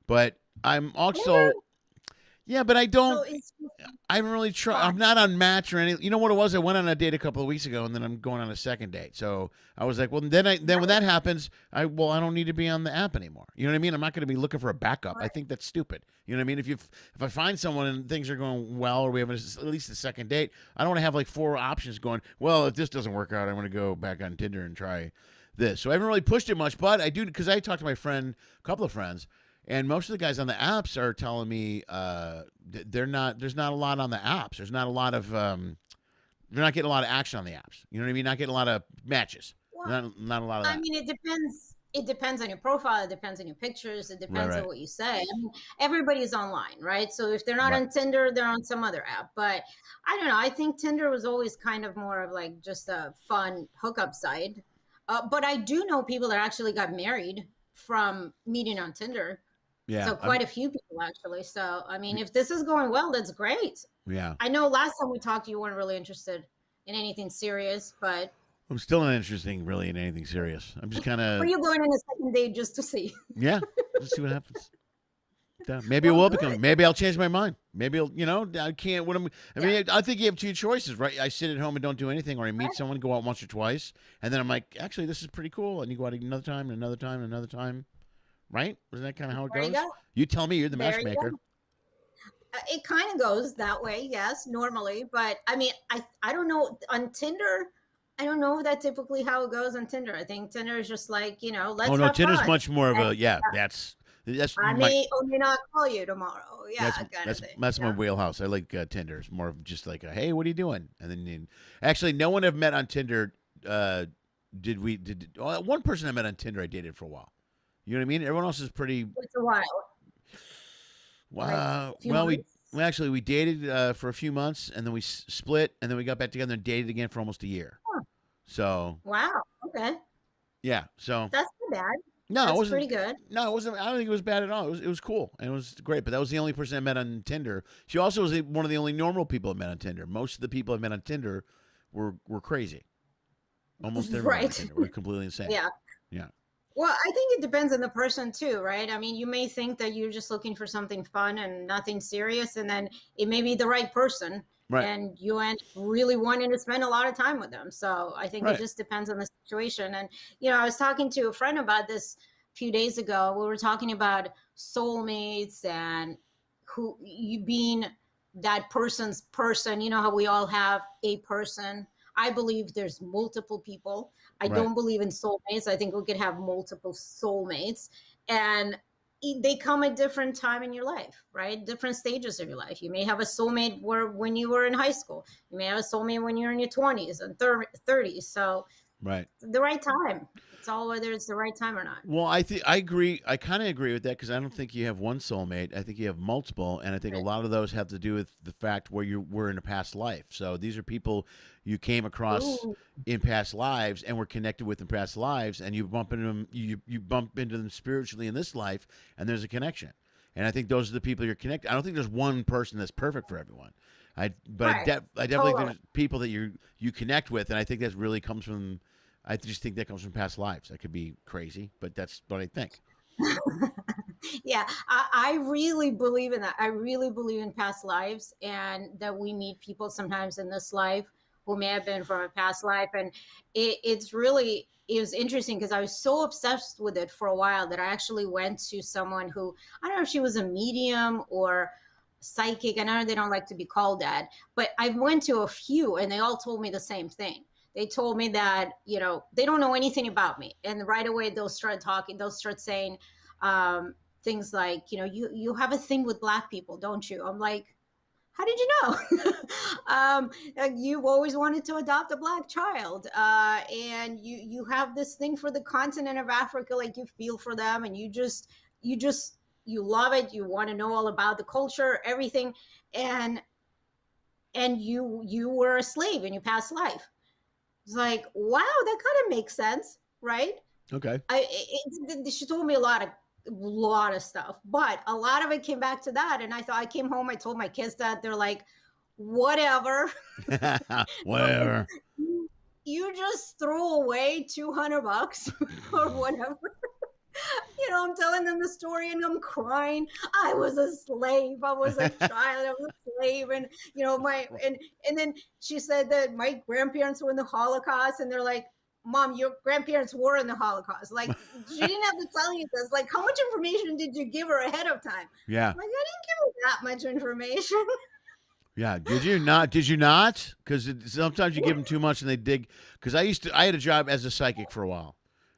but I'm also yeah, but I don't. So it's I haven't really tried. fun. I'm not on Match or any. You know what it was? I went on a date a couple of weeks ago, and then I'm going on a second date. So I was like, well, then when that happens, I don't need to be on the app anymore. You know what I mean? I'm not going to be looking for a backup. I think that's stupid. You know what I mean? If I find someone and things are going well, or we have at least a second date, I don't want to have like 4 options going. Well, if this doesn't work out, I'm going to go back on Tinder and try this. So I haven't really pushed it much, but I do because I talked to my friend, a couple of friends. And most of the guys on the apps are telling me they're not. There's not a lot on the apps. There's not a lot of. They're not getting a lot of action on the apps. You know what I mean? Not getting a lot of matches. Well, Not a lot of that. I mean, it depends. It depends on your profile. It depends on your pictures. It depends on what you say. I mean, everybody's online, right? So if they're not Right. on Tinder, they're on some other app. But I don't know. I think Tinder was always kind of more of like just a fun hookup site. But I do know people that actually got married from meeting on Tinder. Yeah. So quite a few people actually. So I mean, if this is going well, that's great. Yeah. I know last time we talked, you weren't really interested in anything serious, but I'm still not interested really in anything serious. I'm just kind were of you going on a second date just to see? yeah. Just see what happens. Yeah, maybe Well, it will good. become. Maybe I'll change my mind. Maybe I can't. I Yeah. mean, I think you have 2 choices, right? I sit at home and don't do anything, or I meet someone, go out once or twice, and then I'm like, actually, this is pretty cool, and you go out another time, and another time, and another time. Right? Isn't that kind of how it There goes? you go. You tell me. You're the There you matchmaker. go. It kind of goes that way, yes, normally. But I mean, I don't know on Tinder. I don't know if that's typically how it goes on Tinder. I think Tinder is just like, you know, let's Oh no, have Tinder's fun. much more of And a yeah. That's I my may or may not call you tomorrow. Yeah, kind of thing. that's my wheelhouse. I like Tinder. It's more of just like a, hey, what are you doing? And then actually, no one I've met on Tinder. One person I met on Tinder I dated for a while. You know what I mean? Everyone else is pretty. It's a while. Wow. Like, few Well, months? we dated for a few months, and then we split, and then we got back together and dated again for almost a year. Huh. So Wow. Okay. yeah. So That's not bad. no, it That's wasn't pretty good. No, it wasn't. I don't think it was bad at all. It was cool and it was great. But that was the only person I met on Tinder. She also was one of the only normal people I met on Tinder. Most of the people I met on Tinder were crazy. Almost everyone on Right. Tinder were completely insane. Yeah. Yeah. Well, I think it depends on the person too, right? I mean, you may think that you're just looking for something fun and nothing serious, and then it may be the right person, Right. and you end really wanting to spend a lot of time with them. So I think Right. it just depends on the situation. And you know, I was talking to a friend about this a few days ago. We were talking about soulmates and who you being that person's person. You know how we all have a person. I believe there's multiple people. I Right. don't believe in soulmates. I think we could have multiple soulmates, and they come at different time in your life, right? Different stages of your life. You may have a soulmate when you were in high school. You may have a soulmate when you're in your 20s and 30s. So Right. The right time. It's all whether it's the right time or not. Well, I agree. I kind of agree with that because I don't think you have one soulmate. I think you have multiple, and I think a lot of those have to do with the fact where you were in a past life. So these are people you came across Ooh. in past lives and were connected with in past lives, and you bump into them. You bump into them spiritually in this life, and there's a connection. And I think those are the people you're connected. I don't think there's one person that's perfect for everyone. I Right. definitely Totally. think there's people that you connect with, and I think that really comes from. I just think that comes from past lives. That could be crazy, but that's what I think. Yeah, I really believe in that. I really believe in past lives, and that we meet people sometimes in this life who may have been from a past life. And it was interesting because I was so obsessed with it for a while that I actually went to someone who, I don't know if she was a medium or psychic. I know they don't like to be called that, but I went to a few and they all told me the same thing. They told me that, they don't know anything about me. And right away they'll start talking, they'll start saying, things like, you have a thing with Black people, don't you? I'm like, how did you know? You've always wanted to adopt a Black child, and you have this thing for the continent of Africa, like you feel for them, and you love it. You want to know all about the culture, everything, and you were a slave in your past life. It's like, wow, that kind of makes sense, right? Okay. She told me a lot of stuff, but a lot of it came back to that. And I came home, I told my kids that. They're like, whatever. Whatever. You just threw away $200 or whatever. I'm telling them the story and I'm crying. I was a slave. I was a child. I was a slave. And, and then she said that my grandparents were in the Holocaust, and they're like, Mom, your grandparents were in the Holocaust. Like, she didn't have to tell you this. Like, how much information did you give her ahead of time? Yeah. Like, I didn't give her that much information. Yeah. Did you not? Did you not? Because sometimes you give them too much and they dig. Because I had a job as a psychic for a while.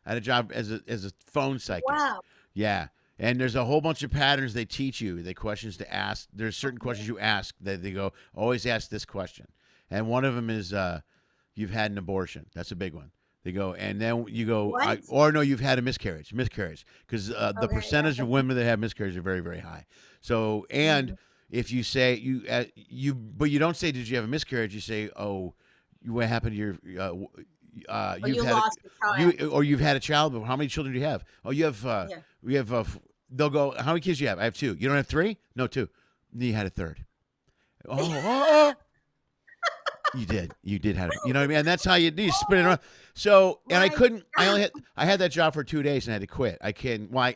I had a job as a phone psychic. Wow. Yeah. And there's a whole bunch of patterns they teach you, the questions to ask. There's certain questions you ask that they go, always ask this question. And one of them is, you've had an abortion. That's a big one. They go, and then you go, or no, you've had a miscarriage. Because the percentage of women that have miscarriages are very, very high. So, and if you say, but you don't say, did you have a miscarriage? You say, what happened to your, you've had a child. But how many children do you have? Oh, you have. We have. They'll go. How many kids do you have? I have 2. You don't have 3? No, 2. You had a 3rd. You did have it. You know what I mean? And that's how you spin it around. So, and I had that job for 2 days and I had to quit. I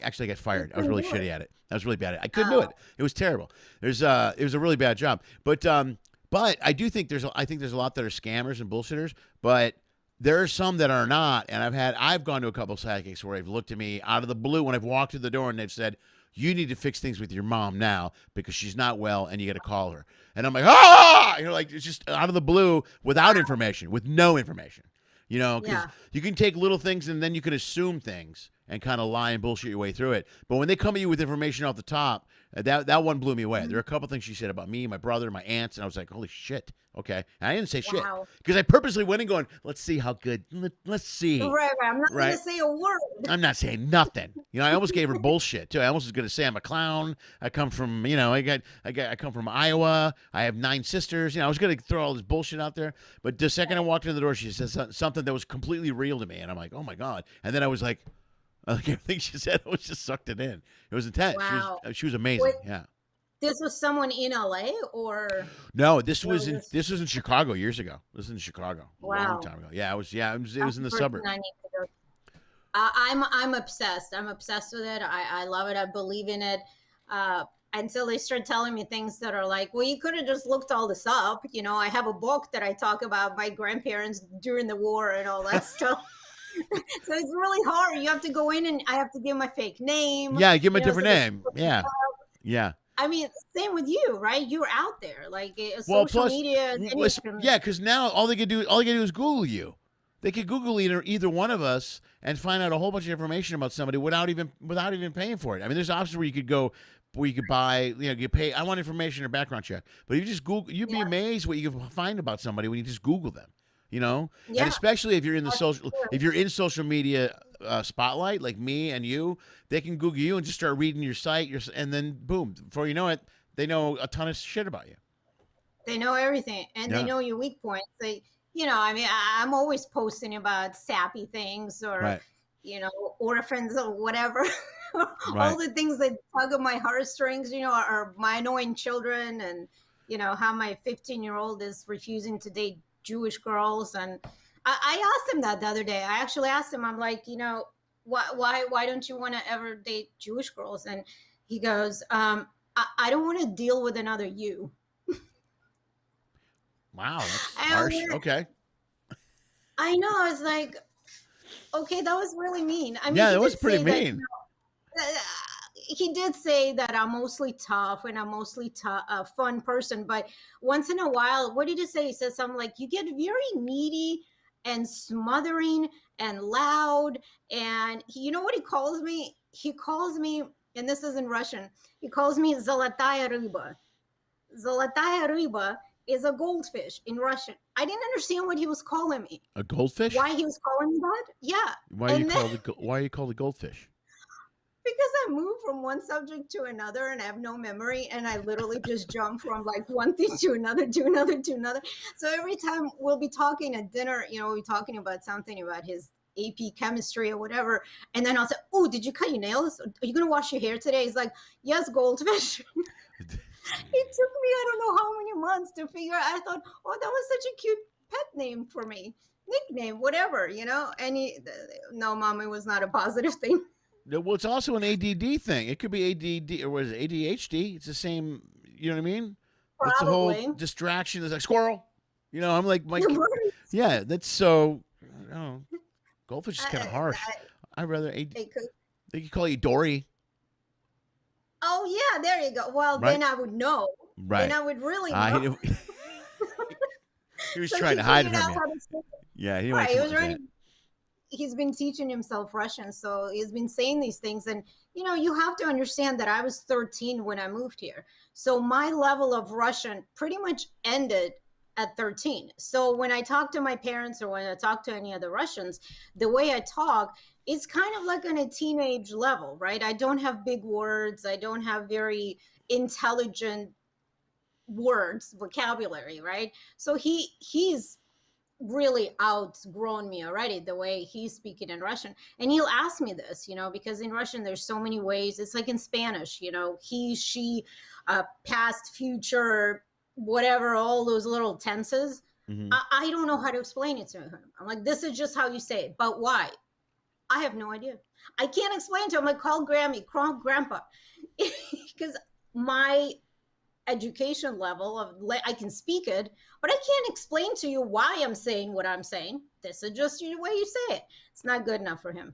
actually got fired. I was really shitty at it. I was really bad at it. I couldn't do it. It was terrible. It was a really bad job. But I do think there's a lot that are scammers and bullshitters, but there are some that are not. And I've gone to a couple of psychics where they've looked at me out of the blue when I've walked through the door and they've said, you need to fix things with your mom now because she's not well and you got to call her. And I'm like, like, it's just out of the blue without information, with no information, because you can take little things and then you can assume things and kind of lie and bullshit your way through it. But when they come at you with information off the top, that one blew me away. There are a couple things she said about me, my brother, my aunts, and I was like, holy shit. Okay. And I didn't say shit because I purposely went in going, let's see how good, let's see. Right. I'm not going to say a word. I'm not saying nothing. I almost gave her bullshit too. I almost was going to say I'm a clown. I come from, I come from Iowa. I have 9 sisters. I was going to throw all this bullshit out there. But the second I walked in the door, she said something that was completely real to me. And I'm like, oh my God. And then I was like, everything she said, I was just sucked it in. It was intense. Wow. She was amazing. Yeah. This was someone in LA or? No, this was in Chicago years ago. This was in Chicago a long time ago. Yeah, it was in the suburbs. I'm obsessed. I'm obsessed with it. I love it. I believe in it. Until they start telling me things that are like, well, you could have just looked all this up. I have a book that I talk about my grandparents during the war and all that stuff. So it's really hard. You have to go in and I have to give my fake name. Yeah, give him a different name. Yeah. Yeah. I mean, same with you, right? You're out there, like social media. Yeah, because now all they can do is Google you. They could Google either one of us and find out a whole bunch of information about somebody without even paying for it. I mean, there's options where you could go, where you could buy, you pay. I want information or background check. But if you just Google, you'd be amazed what you can find about somebody when you just Google them. You know, Yeah, and especially if you're in the that's social, true. if you're in social media spotlight, like me and you, they can Google you and just start reading your site, and then boom, before you know it, they know a ton of shit about you. They know everything, and they Yeah, know your weak points. They, I mean, I'm always posting about sappy things, or right, orphans or whatever. All right. the things that tug at my heartstrings, are my annoying children, and how my 15-year-old is refusing to date Jewish girls. And I asked him that the other day. I actually asked him. I'm like, why don't you want to ever date Jewish girls? And he goes, I don't want to deal with another you. Wow, that's And harsh. Okay. I know. I was like, okay, that was really mean. I mean, Yeah, he that was did pretty say that. mean. He did say that I'm mostly tough and I'm mostly a fun person. But once in a while, what did he say? He said something like, "You get very needy and smothering and loud." And you know what he calls me? He calls me, and this is in Russian. He calls me "Zolotaya ryba." Zolotaya ryba is a goldfish in Russian. I didn't understand what he was calling me. A goldfish? Why he was calling me that? Yeah. Why are you And then called why are you called a goldfish? because I move from one subject to another and I have no memory, and I literally just jump from like one thing to another to another to another. So every time we'll be talking at dinner, we'll be talking about something about his AP chemistry or whatever. And then I'll say, "Oh, did you cut your nails? Are you going to wash your hair today?" He's like, "Yes, goldfish." It took me, I don't know how many months to figure out. I thought, oh, that was such a cute pet name for me, nickname, whatever, And no, mom, it was not a positive thing. Well, it's also an ADD thing. It could be ADD or what is it, ADHD? It's the same. You know what I mean? It's the whole Probably. distraction. It's like squirrel. I'm like, yeah. That's so. I don't know. Goldfish is kind of harsh. I'd rather they could call you Dory. Oh yeah, there you go. Well, right? then I would know. Right. Then I would really know. He was So trying to hide it figured from out you. how to say it. Yeah, he Right. wanted It to was really. He's been teaching himself Russian, so he's been saying these things. And you have to understand that I was 13 when I moved here, so my level of Russian pretty much ended at 13. So when I talk to my parents or when I talk to any other Russians, the way I talk is kind of like on a teenage level, right? I don't have big words. I don't have very intelligent words, vocabulary, right? So he's really outgrown me already, the way he's speaking in Russian. And he'll ask me this, because in Russian there's so many ways. It's like in Spanish, he, she, past, future, whatever, all those little tenses. Mm-hmm. I don't know how to explain it to him. I'm like, this is just how you say it. But why? I have no idea. I can't explain to him. I call Grammy, call Grandpa, because my education level of I can speak it, but I can't explain to you why I'm saying what I'm saying. This is just the way you say it. It's not good enough for him.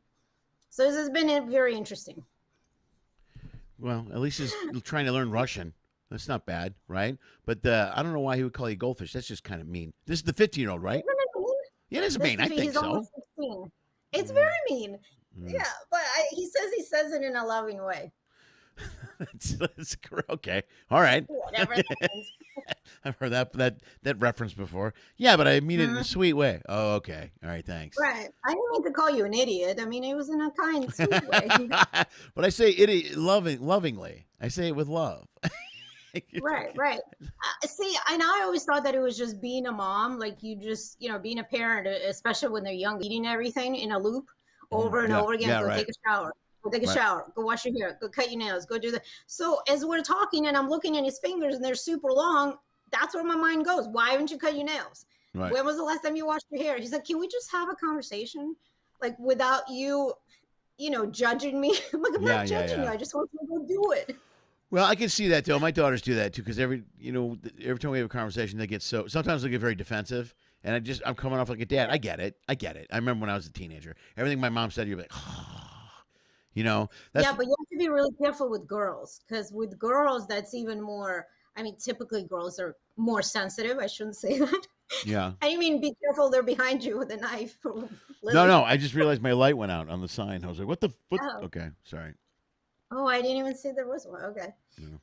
So this has been very interesting. Well, at least he's trying to learn Russian. That's not bad, right? But I don't know why he would call you goldfish. That's just kind of mean. This is the 15-year-old, right? Isn't it mean? Yeah, it is mean. I think He's so. almost 16. It's very mean. Yeah, but he says it in a loving way. That's okay. All right. Whatever that means. I've heard that reference before. Yeah, but I mean it in a sweet way. Oh, okay. All right. Thanks. Right. I didn't mean to call you an idiot. I mean, it was in a kind, sweet way. But I say idiot lovingly. I say it with love. Right. See, and I always thought that it was just being a mom, like you just, being a parent, especially when they're young, eating everything in a loop over and over again. Go take a shower. Go take a shower. Go wash your hair. Go cut your nails. Go do that. So as we're talking and I'm looking at his fingers and they're super long, that's where my mind goes. Why haven't you cut your nails? Right. When was the last time you washed your hair? He's like, can we just have a conversation? Like without you, judging me. I'm like, I'm not judging you. I just want you to go do it. Well, I can see that too. My daughters do that too because every time we have a conversation, they get sometimes they get very defensive, and I'm coming off like a dad. I get it. I remember when I was a teenager, everything my mom said, you're like, yeah, but you have to be really careful with girls because with girls, that's even more. I mean, typically girls are more sensitive. I shouldn't say that. Yeah. I mean, be careful. They're behind you with a knife. No. I just realized my light went out on the sign. I was like, what? Oh. Okay, sorry. Oh, I didn't even see there was one. Okay.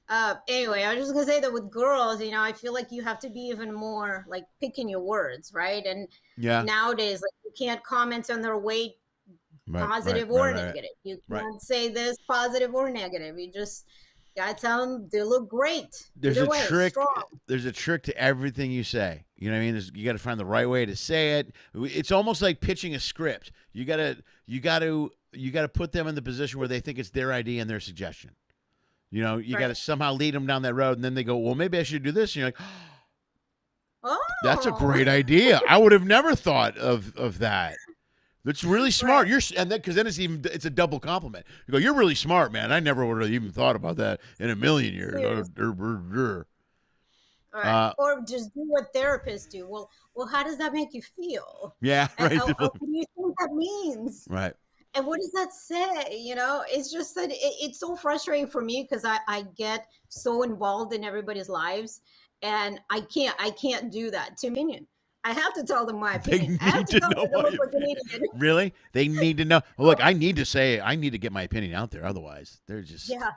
Yeah. Anyway, I was just gonna say that with girls, I feel like you have to be even more like picking your words, right? And Yeah. nowadays, like you can't comment on their weight, Right. Right. positive Right. or Right. negative. You Right. can't say this positive or negative. You just gotta tell them they look great. There's Either a way, trick. strong. There's a trick to everything you say. You know what I mean? You got to find the right way to say it. It's almost like pitching a script. You got to put them in the position where they think it's their idea and their suggestion. You know, you got to Right. somehow lead them down that road, and then they go, "Well, maybe I should do this." And you're like, "That's a Oh, great idea. I would have never thought of that. That's really smart." right. Because then it's a double compliment. You go, "You're really smart, man. I never would have even thought about that in a million years." Seriously. All right. Uh, Or just do what therapists do. Well, how does that make you feel? yeah, right, What do you think that means? right. And what does that say? It's just that it's so frustrating for me because I get so involved in everybody's lives, and I can't do that to opinion. I have to tell them my They opinion. I have need to to tell them know that they my look like an opinion. idiot. Really? They need to know. Look, I need to get my opinion out there. Otherwise, they're just. Yeah,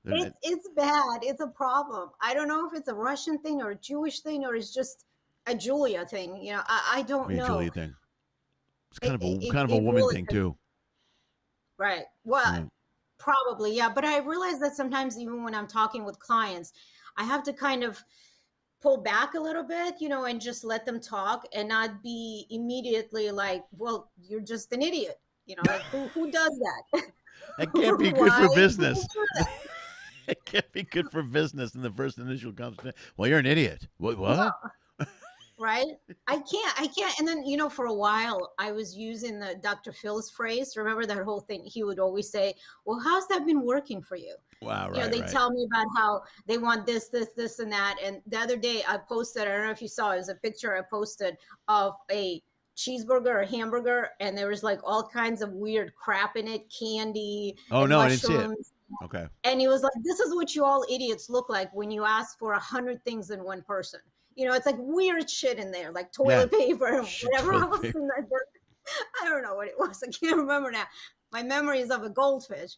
it's bad. It's a problem. I don't know if it's a Russian thing or a Jewish thing or it's just a Julia thing. I don't Me and Julie know. thing. It's It kind of a it woman really thing is. too. Right. Well, Yeah. probably, yeah. But I realize that sometimes, even when I'm talking with clients, I have to kind of pull back a little bit, and just let them talk and not be immediately like, well, you're just an idiot. Like who does that? That can't be good Why for do people business. do that? It can't be good for business in the first initial conversation. Well, you're an idiot. What? Right? I can't. And then, for a while, I was using the Dr. Phil's phrase. Remember that whole thing? He would always say, well, how's that been working for you? Wow. Right. They Right. tell me about how they want this, and that. And the other day I posted, I don't know if you saw, it was a picture I posted of a cheeseburger or hamburger, and there was like all kinds of weird crap in it, candy Oh and no, I didn't see it. mushrooms. Okay. And he was like, this is what you all idiots look like when you ask for 100 things in one person. It's like weird shit in there, like Yeah. toilet paper and Shit, whatever toilet else paper. in that burger. I don't know what it was. I can't remember now. My memory is of a goldfish.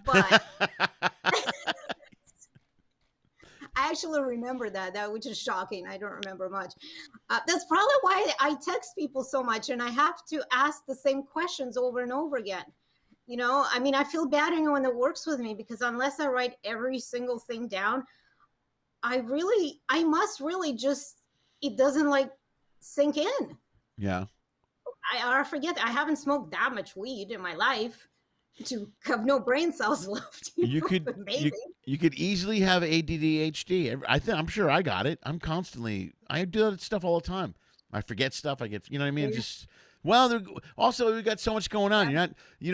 But I actually remember that, which is shocking. I don't remember much. That's probably why I text people so much, and I have to ask the same questions over and over again. I mean, I feel bad anyone that works with me because unless I write every single thing down, I must really just, it doesn't like sink in. Yeah. I forget that I haven't smoked that much weed in my life to have no brain cells left. You could But maybe. you could easily have ADHD. I'm sure I got it. I do that stuff all the time. I forget stuff. I get, you know what I mean? Yeah. Just also we got so much going on. You're not, we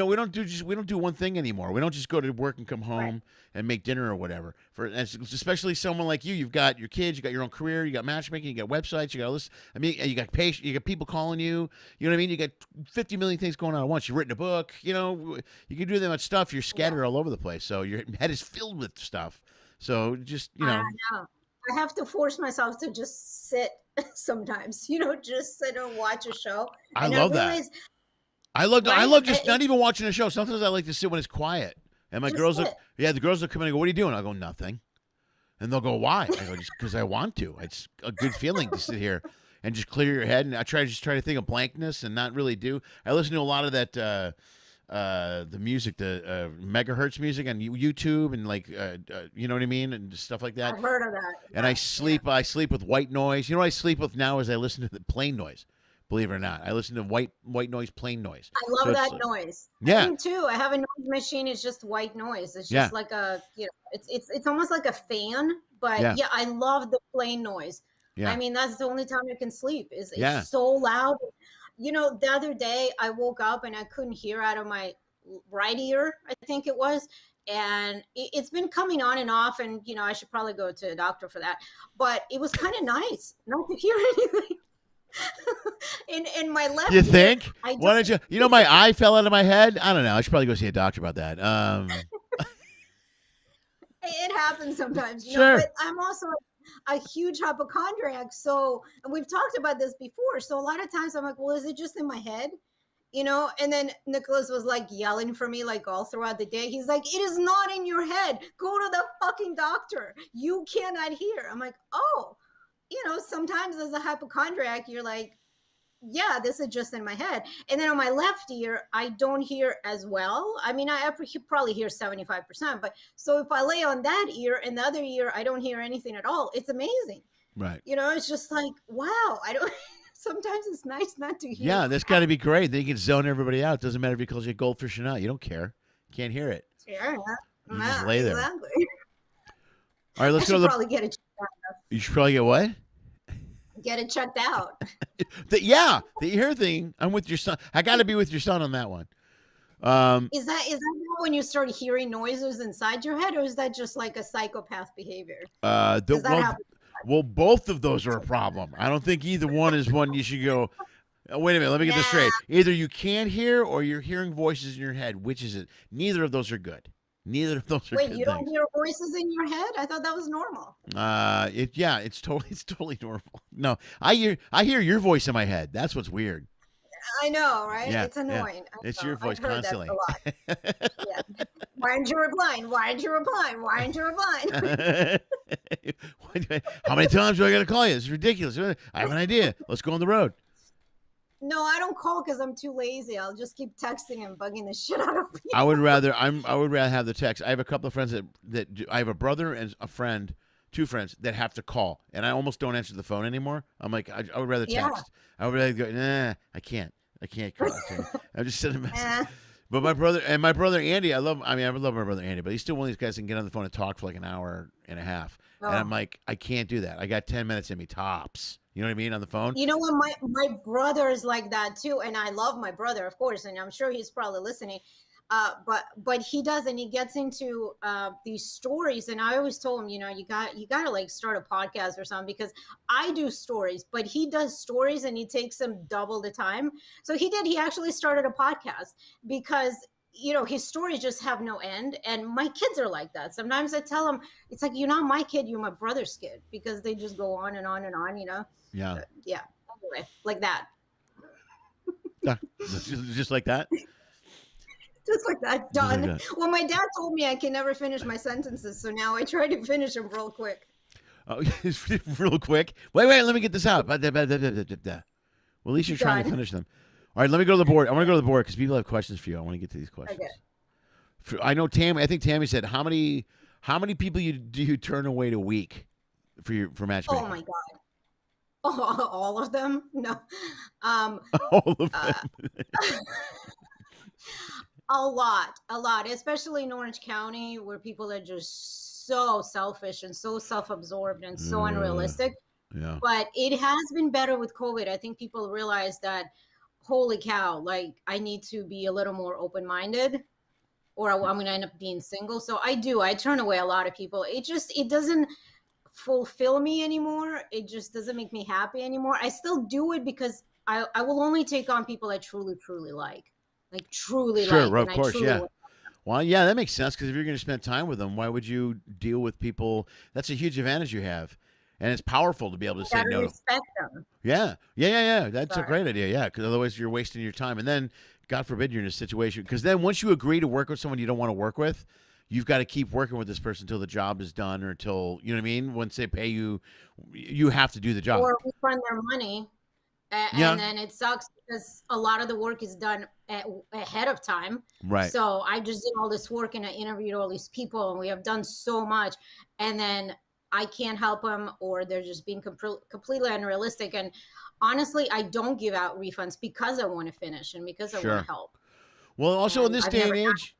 don't do one thing anymore. We don't just go to work and come home Right. and make dinner or whatever. Especially someone like you. You've got your kids, you got your own career, you got matchmaking, you got websites, you got all this. I mean, you got people calling you. You know what I mean? You got 50 million things going on at once. You've written a book. You can do that much stuff. You're scattered all over the place, so your head is filled with stuff. So just I know. I have to force myself to just sit sometimes, just sit and watch a show. I And love that. realize, I love right? just not even watching a show. Sometimes I like to sit when it's quiet. And my Just girls sit. the girls will come in and go, "What are you doing?" I go, "Nothing." And they'll go, "Why?" I go, "Just because I want to. It's a good feeling to sit here and just clear your head." And I try to think of blankness and not really do. I listen to a lot of that the music, the megahertz music on YouTube and you know what I mean, and stuff like that. I've heard of that. And I sleep with white noise. You know what I sleep with now is I listen to the plain noise. Believe it or not, I listen to white noise, plain noise. I love So it's that noise. Yeah. I do too. I have a noise machine. It's just white noise. It's Yeah. just like it's almost like a fan, but Yeah. yeah, I love the plain noise. Yeah. I mean, that's the only time I can sleep. It's Yeah. so loud. The other day I woke up and I couldn't hear out of my right ear, I think it was. And it's been coming on and off, and I should probably go to a doctor for that. But it was kind of nice not to hear anything. in my left You ear, think? I Why don't- don't you? My eye fell out of my head. I don't know. I should probably go see a doctor about that. It happens sometimes, Sure. but I'm also a huge hypochondriac. So, and we've talked about this before. So a lot of times I'm like, well, is it just in my head? you know. And then Nicholas was like yelling for me like all throughout the day. He's like, it is not in your head, go to the fucking doctor, you cannot hear. I'm like, oh, you know, sometimes as a hypochondriac you're like, yeah, this is just in my head. And then on my left ear I don't hear as well. I mean, I probably hear 75%, but so if I lay on that ear and the other ear I don't hear anything at all, it's amazing. Right. You know, it's just like, wow, I don't sometimes it's nice not to hear. Yeah, that's got to be great. Then you can zone everybody out. Doesn't matter if he calls you a goldfish or not. You don't care. Can't hear it. Yeah, You just lay there. exactly. All right, let's I go should to the. probably get it checked out. You should probably get what? Get it checked out. The ear thing. I'm with your son. I got to be with your son on that one. Is that when you start hearing noises inside your head, or is that just like a psychopath behavior? Well, both of those are a problem. I don't think either one is one you should go. Wait a minute. Let me get this straight. Either you can't hear or you're hearing voices in your head. Which is it? Neither of those are good. Neither of those are Wait, good you don't things. hear voices in your head? I thought that was normal. It's totally normal. No, I hear your voice in my head. That's what's weird. I know, right? Yeah, It's annoying. yeah. It's your voice constantly. That a lot. Yeah. Why aren't you replying? Why aren't you replying? Why aren't you replying? How many times do I got to call you? It's ridiculous. I have an idea. Let's go on the road. No, I don't call because I'm too lazy. I'll just keep texting and bugging the shit out of people. I would rather have the text. I have a couple of friends that do, I have a brother and a friend, two friends that have to call, and I almost don't answer the phone anymore. I'm like, I would rather text. Yeah. I would rather go, nah, I can't call. I'm just sending a message. But my brother Andy, I love my brother Andy, but he's still one of these guys that can get on the phone and talk for like an hour and a half. Oh. And I'm like, I can't do that. I got 10 minutes in me tops. You know what I mean? On the phone. You know what? My brother is like that too. And I love my brother, of course. And I'm sure he's probably listening. But he doesn't. He gets into these stories, and I always told him, you know, you got to like start a podcast or something, because I do stories, but he does stories and he takes them double the time. So he actually started a podcast because, you know, his stories just have no end. And my kids are like that. Sometimes I tell them, it's like, you're not my kid, you're my brother's kid, because they just go on and on and on, you know? Yeah. Yeah. Anyway, like that. Just like that. Just like that, done. Like that. Well, my dad told me I can never finish my sentences, so now I try to finish them real quick. Oh, real quick. Wait, let me get this out. Well, at least you're trying to finish them. All right, let me go to the board. I want to go to the board because people have questions for you. I want to get to these questions. Okay. I know Tammy. I think Tammy said, how many people do you turn away a week for matchmaking? Oh my god. Oh, all of them? No. All of them. A lot, especially in Orange County, where people are just so selfish and so self-absorbed and so unrealistic. Yeah. But it has been better with COVID. I think people realize that, holy cow, like I need to be a little more open-minded, or I'm going to end up being single. So I turn away a lot of people. It doesn't fulfill me anymore. It just doesn't make me happy anymore. I still do it because I will only take on people I truly, truly like. Like truly, sure, like, of course, yeah. Well, yeah, that makes sense, because if you're going to spend time with them, why would you deal with people? That's a huge advantage you have, and it's powerful to be able to say no. Respect them. Yeah. That's a great idea. Yeah, because otherwise you're wasting your time, and then God forbid you're in a situation. Because then once you agree to work with someone you don't want to work with, you've got to keep working with this person until the job is done, or until, you know what I mean. Once they pay you, you have to do the job. Or refund their money. And then it sucks because a lot of the work is done ahead of time. Right. So I just did all this work and I interviewed all these people and we have done so much. And then I can't help them, or they're just being completely unrealistic. And honestly, I don't give out refunds because I want to finish and because I want to help. Well, also in this day and age,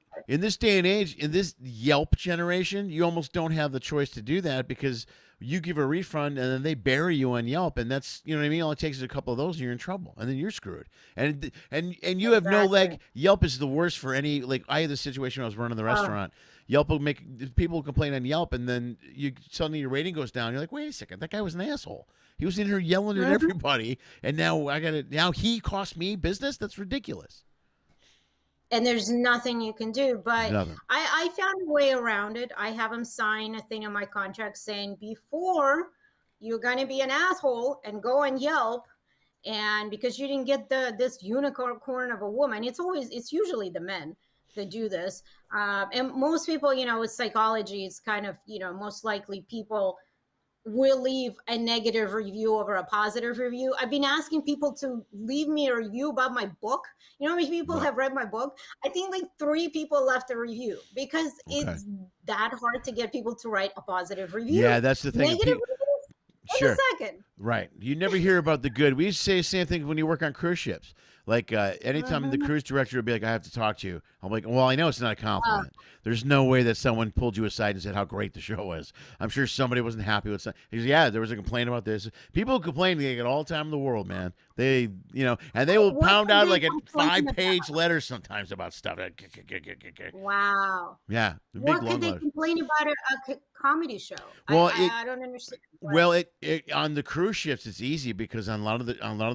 in this Yelp generation, you almost don't have the choice to do that, because you give a refund and then they bury you on Yelp, and that's, you know what I mean? All it takes is a couple of those and you're in trouble, and then you're screwed. And you have no leg. Yelp is the worst for any, like, I had this situation when I was running the restaurant. Yelp will make people complain on Yelp, and then suddenly your rating goes down. You're like, wait a second, that guy was an asshole. He was in here yelling at everybody, and now he cost me business? That's ridiculous. And there's nothing you can do. But I found a way around it. I have them sign a thing in my contract saying, before you're going to be an asshole and go on Yelp And because you didn't get this unicorn of a woman, it's usually the men that do this. And most people, with psychology, it's kind of, most likely people will leave a negative review over a positive review. I've been asking people to leave me a review about my book. You know how many people have read my book? I think like 3 people left a review, because it's that hard to get people to write a positive review. Yeah, that's the thing. Negative reviews in a second. Right. You never hear about the good. We used to say the same thing when you work on cruise ships. Like anytime the cruise director would be like, I have to talk to you. I'm like, well, I know it's not a compliment. There's no way that someone pulled you aside and said how great the show was. I'm sure somebody wasn't happy with something. He goes, yeah, there was a complaint about this. People complain, they get all the time in the world, man. They, and they will pound out like a 5-page letter sometimes about stuff. Wow. Yeah. What could they complain about a comedy show? Well, I don't understand. Well, it on the cruise ships it's easy because on a lot of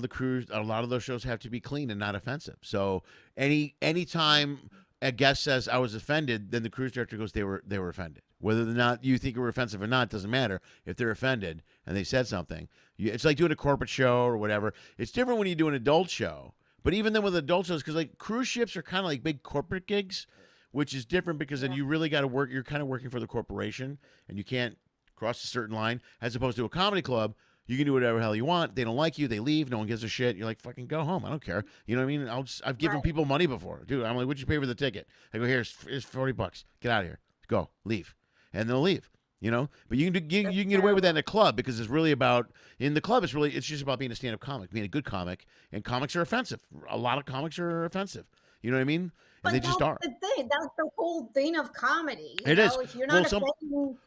the cruise, a lot of those shows have to be clean and not offensive. So anytime a guest says I was offended, then the cruise director goes they were offended. Whether or not you think it were offensive or not doesn't matter. If they're offended and they said something, it's like doing a corporate show or whatever. It's different when you do an adult show. But even then with adult shows, because like cruise ships are kind of like big corporate gigs, which is different because then you really got to work. You're kind of working for the corporation, and you can't cross a certain line. As opposed to a comedy club, you can do whatever the hell you want. They don't like you, they leave. No one gives a shit. You're like, fucking go home. I don't care. You know what I mean? I've given people money before, dude. I'm like, what'd you pay for the ticket? I go, here's $40. Get out of here. Go, leave, and they'll leave. But you can get away with that in a club because it's really about in the club. It's just about being a stand-up comic, being a good comic, and comics are offensive. A lot of comics are offensive. You know what I mean? And they just are. The thing. That's the whole thing of comedy. It is. If you're not offending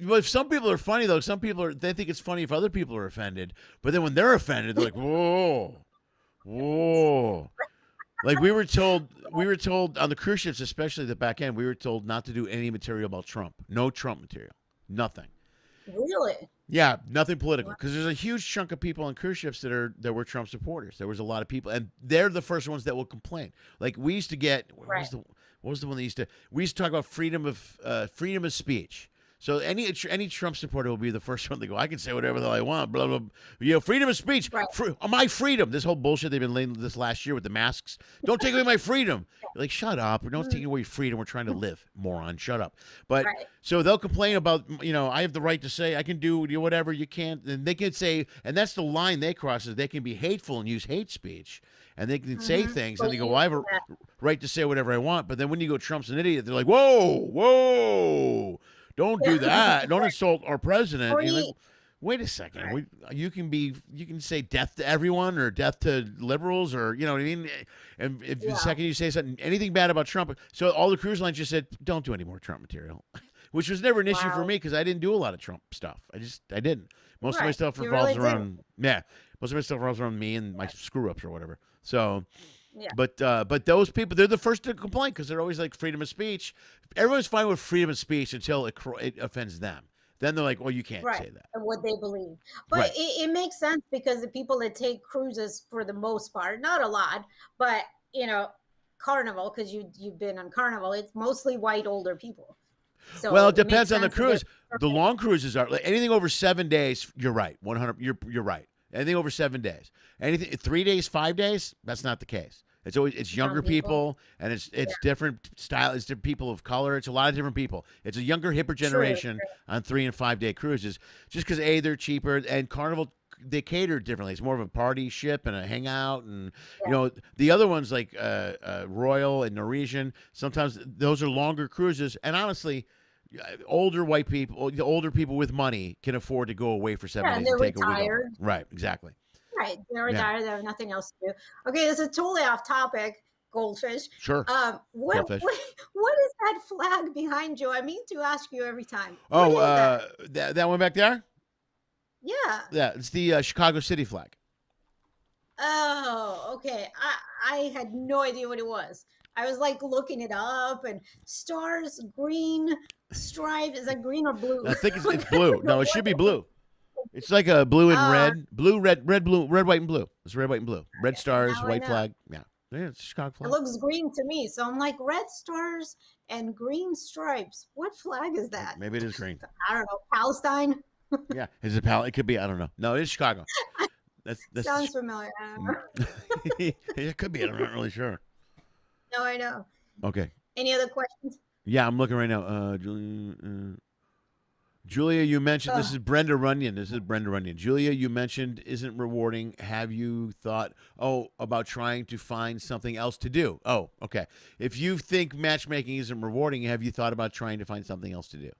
Well, some people are funny though. Some people they think it's funny if other people are offended, but then when they're offended, they're like, whoa. Like we were told on the cruise ships, especially the back end, we were told not to do any material about Trump. No Trump material. Nothing. Really? Yeah, nothing political. Because there's a huge chunk of people on cruise ships that were Trump supporters. There was a lot of people, and they're the first ones that will complain. Like we used to get, what was the one that we used to talk about freedom of speech. So any Trump supporter will be the first one to go, I can say whatever the hell I want, blah, blah. Freedom of speech, my freedom. This whole bullshit they've been laying this last year with the masks. Don't take away my freedom. You're like, shut up. We're not taking away freedom. We're trying to live, moron. Shut up. But so they'll complain about, I have the right to say, I can do whatever you can't. And they can say, and that's the line they cross, is they can be hateful and use hate speech. And they can say things, and they go, well, I have a right to say whatever I want. But then when you go, Trump's an idiot, they're like, whoa. Don't do that. Don't insult our president. You're like, wait a second. You can say death to everyone or death to liberals or, you know what I mean? And if the second you say something, anything bad about Trump, so all the cruise lines just said, don't do any more Trump material, which was never an issue for me because I didn't do a lot of Trump stuff. I didn't. Most of my stuff revolves around, most of my stuff revolves around me and my screw ups or whatever. So, but those people, they're the first to complain because they're always like freedom of speech. Everyone's fine with freedom of speech until it offends them. Then they're like, well, you can't say that. And what they believe. But it makes sense because the people that take cruises for the most part, not a lot, but, Carnival, because you've been on Carnival, it's mostly white older people. So well, it depends on the cruise. The long cruises are like anything over 7 days. You're right. 100. You're right. Anything over 7 days. Anything 3 days, 5 days. That's not the case. It's younger people and it's different style. It's different people of color. It's a lot of different people. It's a younger, hipper generation on 3 and 5 day cruises. Just because they're cheaper and Carnival they cater differently. It's more of a party ship and a hangout, and the other ones like Royal and Norwegian. Sometimes those are longer cruises, and honestly. Older white people, the older people with money can afford to go away for 7 days and take retired. a week off. Right, exactly. Right, they're retired. They have nothing else to do. Okay, this is totally off topic. Goldfish. Sure. What is that flag behind you? I mean to ask you every time. That one back there. Yeah. It's the Chicago City flag. Oh, okay. I had no idea what it was. I was like looking it up and stars, green stripe. Is that green or blue? I think it's blue. No, it should be blue. It's like a blue and red, blue, red, white, and blue. It's red, white, and blue. Red stars, white flag. Yeah, it's Chicago flag. It looks green to me, so I'm like red stars and green stripes. What flag is that? Maybe it is green. I don't know. Palestine. Yeah, is it It could be. I don't know. No, it's Chicago. That's Sounds familiar. I don't know. it could be. I'm not really sure. No, I know. Okay. Any other questions? Yeah, I'm looking right now. Julia, you mentioned this Oh, is Brenda Runyon. This is Brenda Runyon. Julia, you mentioned isn't rewarding. Have you thought about trying to find something else to do? Oh, okay. If you think matchmaking isn't rewarding, have you thought about trying to find something else to do?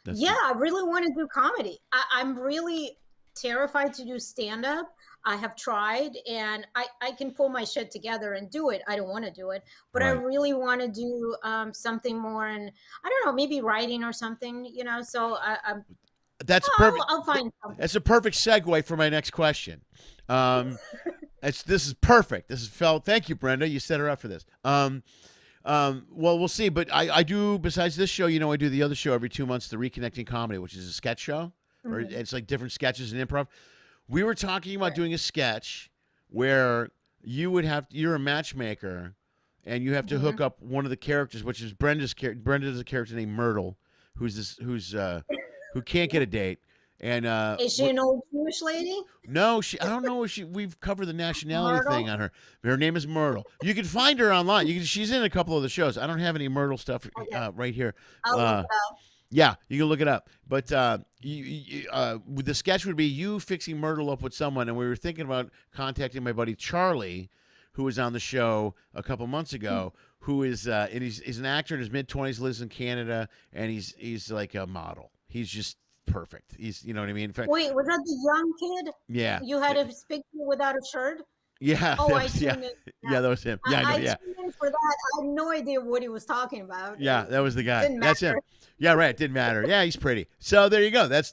That's yeah, I really want to do comedy. I'm really terrified to do stand up. I have tried and I can pull my shit together and do it. I don't want to do it, but I right. really want to do something more. And I don't know, maybe writing or something, you know. So That's perfect. I'll find something. That's a perfect segue for my next question. This is perfect. This is Phil. Thank you, Brenda. You set her up for this. Well, we'll see. But I do, besides this show, I do the other show every 2 months, the Reconnecting Comedy, which is a sketch show. Or it's like different sketches and improv. We were talking about doing a sketch where you're a matchmaker and you have to hook up one of the characters, which is Brenda's character. Brenda is a character named Myrtle, who can't get a date. And Is she an old Jewish lady? no, I don't know if we've covered the nationality Myrtle? thing on her. Her name is Myrtle. You can find her online. She's in a couple of the shows. I don't have any Myrtle stuff right here. I'll look it up. Yeah, you can look it up. But the sketch would be you fixing Myrtle up with someone, and we were thinking about contacting my buddy Charlie, who was on the show a couple months ago, who is and he's an actor in his mid-20s, lives in Canada, and he's like a model. He's just perfect. He's, you know what I mean? In fact, Wait, was that the young kid? yeah. You had a picture without a shirt? Yeah. Oh, I yeah. tuned in. Yeah, that was him. Yeah, I know. Yeah. tuned in for that. I had no idea what he was talking about. Yeah, that was the guy. Didn't That's him. matter. Yeah, right. Didn't matter. Yeah, he's pretty. So there you go. That's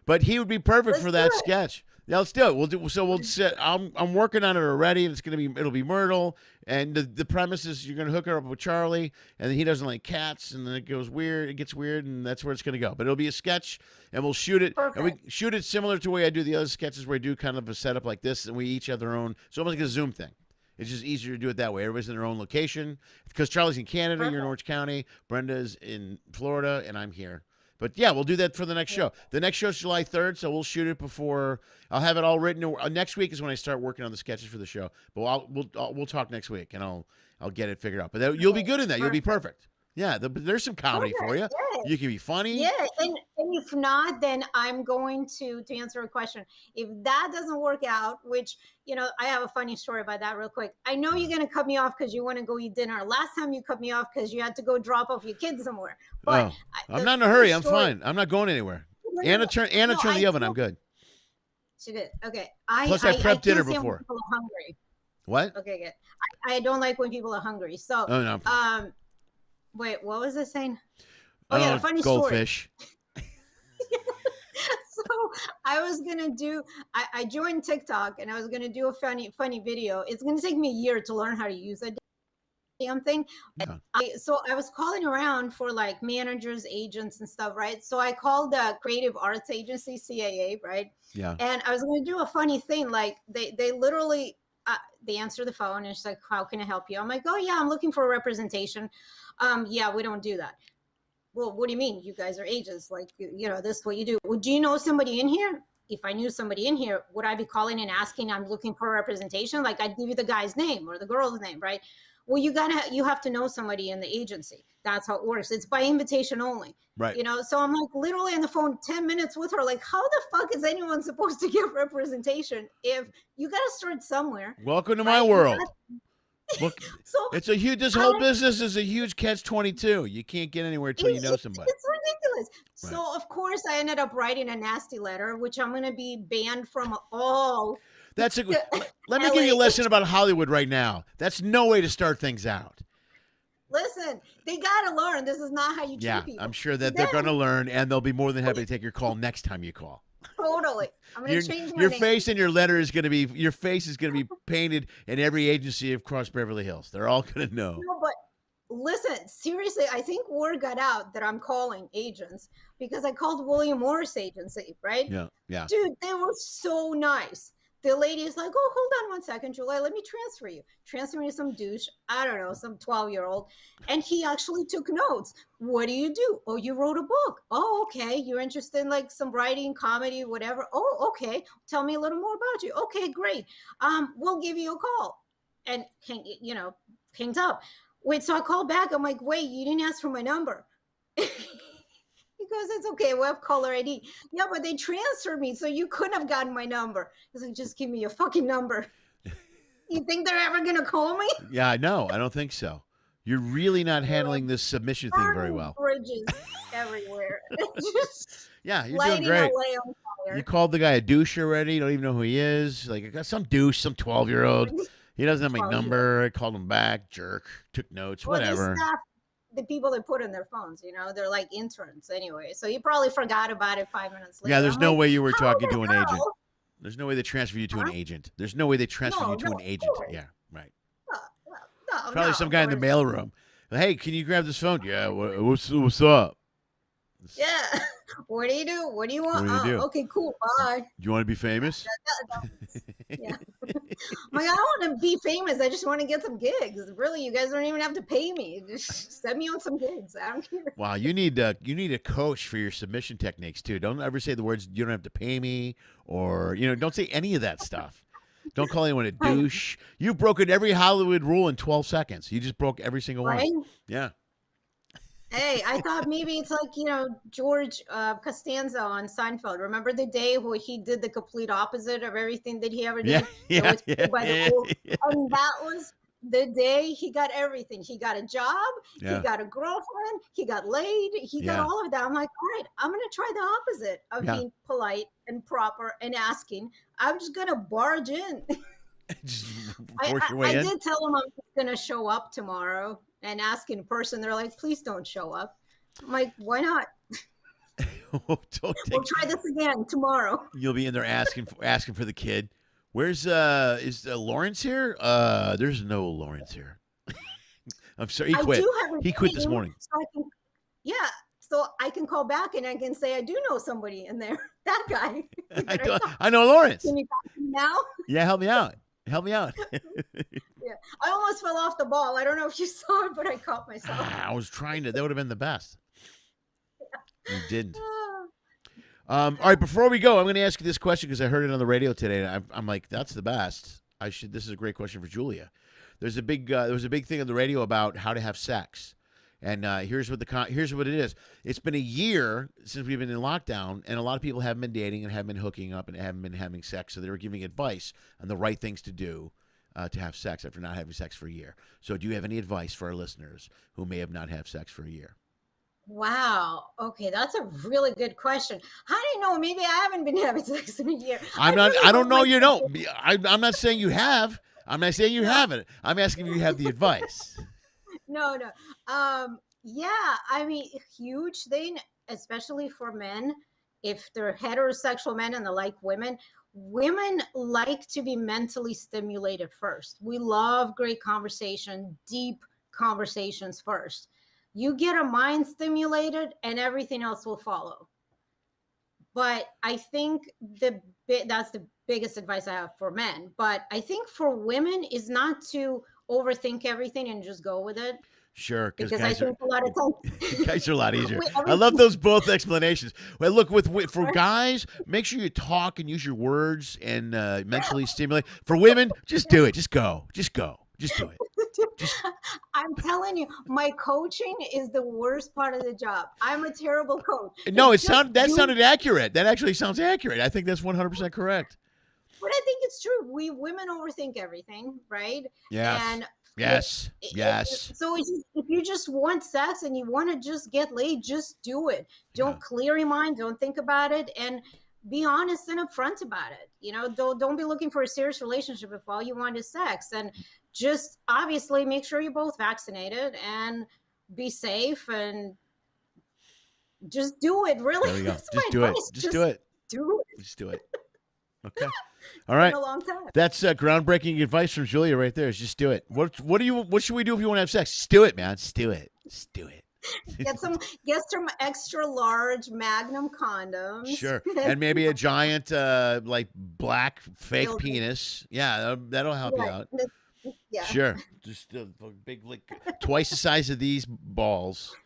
but he would be perfect Let's for do that it. sketch. Yeah, let's do it. We'll sit. I'm working on it already, and it'll be Myrtle. And the premise is you're gonna hook her up with Charlie, and then he doesn't like cats, and then it gets weird, and that's where it's gonna go. But it'll be a sketch, and we'll shoot it. And we shoot it similar to the way I do the other sketches, where I do kind of a setup like this, and we each have their own. It's almost like a Zoom thing. It's just easier to do it that way. Everybody's in their own location. Because Charlie's in Canada, you're in Orange County, Brenda's in Florida, and I'm here. But yeah, we'll do that for the next show. The next show is July 3rd, so we'll shoot it before. I'll have it all written. Next week is when I start working on the sketches for the show. But we'll talk next week, and I'll get it figured out. But you'll be good in that. You'll be perfect. Yeah, there's some comedy for you. Yeah. You can be funny. Yeah, and if not, then I'm going to answer a question. If that doesn't work out, which, I have a funny story about that real quick. I know you're going to cut me off because you want to go eat dinner. Last time you cut me off because you had to go drop off your kids somewhere. But I'm not in a hurry. I'm fine. I'm not going anywhere. Anna turned the oven. I'm good. She did. Okay. Plus, I prepped dinner can't stand before. when people are hungry. What? Okay, good. I don't like when people are hungry. So, Oh, no. wait, what was I saying? Oh, yeah, funny goldfish. story. So I was gonna do. I joined TikTok and I was gonna do a funny video. It's gonna take me a year to learn how to use that damn thing. Yeah. So I was calling around for like managers, agents, and stuff, right? So I called the Creative Arts Agency, CAA, right? Yeah. And I was gonna do a funny thing, like they literally. They answer the phone and she's like, how can I help you? I'm like, oh yeah, I'm looking for a representation. Yeah, we don't do that. Well, what do you mean? You guys are agents. Like, this is what you do. Well, do you know somebody in here? If I knew somebody in here, would I be calling and asking, I'm looking for a representation? Like, I'd give you the guy's name or the girl's name, right? Well, you have to know somebody in the agency. That's how it works. It's by invitation only. Right. So I'm like literally on the phone 10 minutes with her. Like, how the fuck is anyone supposed to get representation if you got to start somewhere? Welcome to my world. Look, So this whole business is a huge catch-22. You can't get anywhere until you know somebody. It's ridiculous. Right. So of course I ended up writing a nasty letter, which I'm going to be banned from all. Let me give you a lesson about Hollywood right now. That's no way to start things out. Listen, they got to learn. This is not how you treat people. I'm sure that they're going to learn, and they'll be more than happy to take your call next time you call. Totally. I'm going to change my your name. face and your letter is going to be your face is going to be painted in every agency across Beverly Hills. They're all going to know. No, but listen, seriously, I think word got out that I'm calling agents because I called William Morris Agency, right? Yeah. Dude, they were so nice. the lady is like, oh, hold on 1 second, Julia, let me transfer you. Transfer me to some douche, I don't know, some 12-year-old. And he actually took notes. What do you do? Oh, you wrote a book. Oh, okay. You're interested in like some writing, comedy, whatever. Oh, okay. Tell me a little more about you. Okay, great. We'll give you a call. And, hangs up. Wait, so I called back. I'm like, wait, you didn't ask for my number. He goes, it's okay. We have caller ID. Yeah, but they transferred me, so you couldn't have gotten my number. He's like, just give me your fucking number. You think they're ever going to call me? Yeah, no, I don't think so. You're really not handling this submission thing very well. Bridges everywhere. Yeah, you're doing great. You called the guy a douche already. You don't even know who he is. Like, I got some douche, some 12-year-old. He doesn't have my number. I called him back. Jerk. Took notes. Whatever. The people that put in their phones, they're like interns anyway. So you probably forgot about it 5 minutes later. Yeah, there's no way you were talking to an agent. There's no way they transferred you to an agent. There's no way they transferred you to an agent. Yeah, right. Probably some guy in the mailroom. Hey, can you grab this phone? Yeah, what's up? Yeah. What do you do? What do you want? What do you do? Okay, cool. Bye. Do you want to be famous? Yeah. Like, I don't want to be famous. I just want to get some gigs. Really, you guys don't even have to pay me. Just send me on some gigs. I don't care. Wow, you need a coach for your submission techniques too. Don't ever say the words "you don't have to pay me" or don't say any of that stuff. Don't call anyone a douche. You've broken every Hollywood rule in 12 seconds. You just broke every single one. Yeah. Hey, I thought maybe it's like, George Costanza on Seinfeld. Remember the day where he did the complete opposite of everything that he ever did? Yeah. And that was the day he got everything. He got a job. Yeah. He got a girlfriend. He got laid. He got all of that. I'm like, all right, I'm going to try the opposite of being polite and proper and asking. I'm just going to barge in. Just force your way in. I did tell him I'm just going to show up tomorrow and ask in person. They're like, please don't show up. I'm like, why not? We'll try this again tomorrow. You'll be in there asking for the kid. Where's is Lawrence here? There's no Lawrence here. I'm sorry, he quit. He quit this morning. So I can call back and I can say I do know somebody in there. That guy. I know Lawrence. Can you talk to me now? Yeah, help me out. Help me out. Yeah, I almost fell off the ball. I don't know if you saw it, but I caught myself. I was trying to. That would have been the best. You didn't. All right, before we go, I'm going to ask you this question because I heard it on the radio today, and I'm like, that's the best. This is a great question for Julia. There was a big thing on the radio about how to have sex, and here's what it is. It's been a year since we've been in lockdown, and a lot of people haven't been dating and haven't been hooking up and haven't been having sex, so they were giving advice on the right things to do to have sex after not having sex for a year. So do you have any advice for our listeners who may have not had sex for a year? Wow. Okay, that's a really good question. How do you know? Maybe I haven't been having sex in a year. I don't know. You don't. I'm not saying you have. I'm not saying you haven't. I'm asking if you have the advice. No. Yeah. I mean, huge thing, especially for men, if they're heterosexual men and they like women. Women like to be mentally stimulated first. We love great conversation, deep conversations first. You get a mind stimulated and everything else will follow. But I think that's the biggest advice I have for men. But I think for women is not to overthink everything and just go with it. Sure, because I think a lot of times guys are a lot easier. I love those both explanations. Well, look, for guys, make sure you talk and use your words and mentally stimulate. For women, just do it. Just go. Just do it. I'm telling you, my coaching is the worst part of the job. I'm a terrible coach. No, that sounded accurate. That actually sounds accurate. I think that's 100% correct. But I think it's true. We women overthink everything, right? Yes. And yes. So if you just want sex and you want to just get laid, just do it. Don't clear your mind. Don't think about it. And be honest and upfront about it. Don't be looking for a serious relationship if all you want is sex. And just obviously make sure you're both vaccinated and be safe and just do it. Really. There we go. Just do it. Just do it. Just do it. Okay. All right. A long time. That's groundbreaking advice from Julia right there. Is just do it. What should we do if you want to have sex? Just do it, man. Just do it. Just do it. Get some extra large Magnum condoms. Sure. And maybe a giant, like black fake Dildo. penis. Yeah, that'll help you Right. out. Yeah. Sure. Just a big, like twice the size of these balls.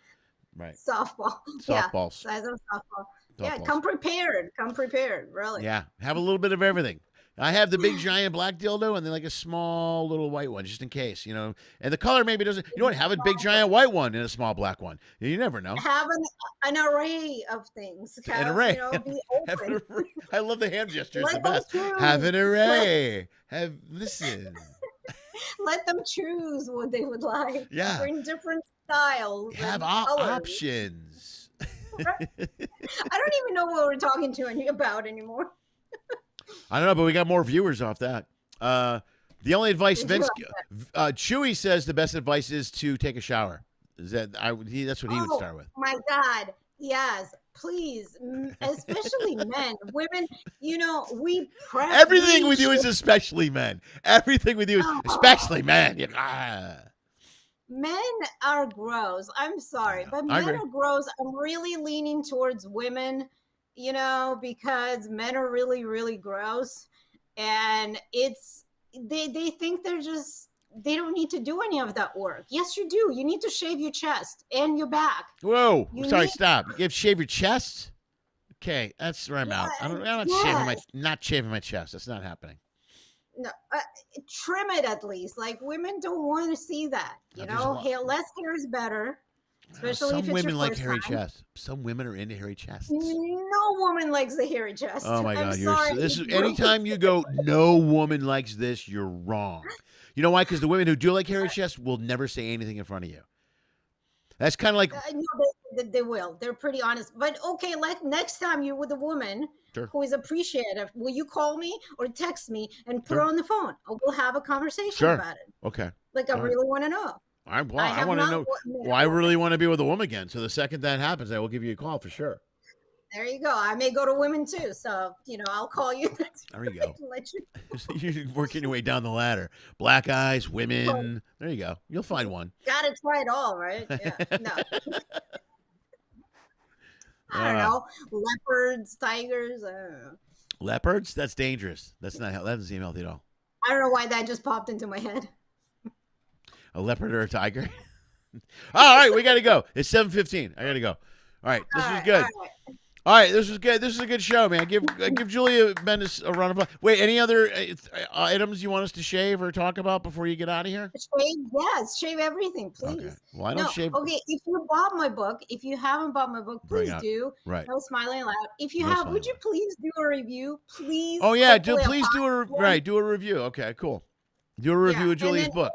Right. Softball. Yeah. Softballs. Size of softball. Yeah. Softballs. Come prepared. Come prepared. Really. Yeah. Have a little bit of everything. I have the big giant black dildo and then like a small little white one just in case, you know. And the color maybe doesn't. You know what? Have a big giant white one and a small black one. You never know. Have an array of things. An array. You know, be Have an open. array. I love the hand gestures. The Let them best. choose. Have an array. Listen. Let them choose what they would like. Yeah. Bring different styles. Have and colors. options. I don't even know what we're talking to about anymore. I don't know, but we got more viewers off that. The only advice Vince Chuey says the best advice is to take a shower. Is that that's what he would start with. My God, yes, please, especially men, women. You know, we prep. Everything we do is especially men. Everything we do is especially men. Men are gross. I'm sorry, but men are gross. I'm really leaning towards women, you know, because men are really, really gross. And they think they don't need to do any of that work. Yes, you do. You need to shave your chest and your back. Whoa. Stop. You have to shave your chest? Okay, that's where I'm out. I'm not shaving my chest. That's not happening. No, trim it at least. Like, women don't want to see that. You know, less hair is better. Especially if it's women your like first hairy time. chests. Some women are into hairy chests. No woman likes a hairy chest. Oh my God! Sorry. This is anytime you go, no woman likes this. You're wrong. You know why? Because the women who do like hairy chests will never say anything in front of you. That's kind of like no, they will. They're pretty honest. But okay, like next time you're with a woman who is appreciative, will you call me or text me and put her on the phone? We'll have a conversation about it. Okay. Like I really want to know. I want to know. Well, I really want to be with a woman again. So the second that happens, I will give you a call for sure. There you go. I may go to women too. So, you know, I'll call you. There you go. You're working your way down the ladder. Black eyes, women. There you go. You'll find one. Got to try it all, right? Yeah. No. I don't know. Leopards, tigers. I don't know. Leopards? That's dangerous. That doesn't seem healthy at all. I don't know why that just popped into my head. A leopard or a tiger? All right, we got to go. It's 7:15. I got to go. All right, this was good. All right, this was good. This is a good show, man. Give Julia Bendis a round of applause. Wait, any other items you want us to shave or talk about before you get out of here? Shave everything, please. Okay. Well, I don't shave. Okay, if you bought my book, if you haven't bought my book, please do. Right. No smiling loud. If you have, would you please do a review, please? Oh yeah, please do a review. Okay, cool. Do a review of Julia's book.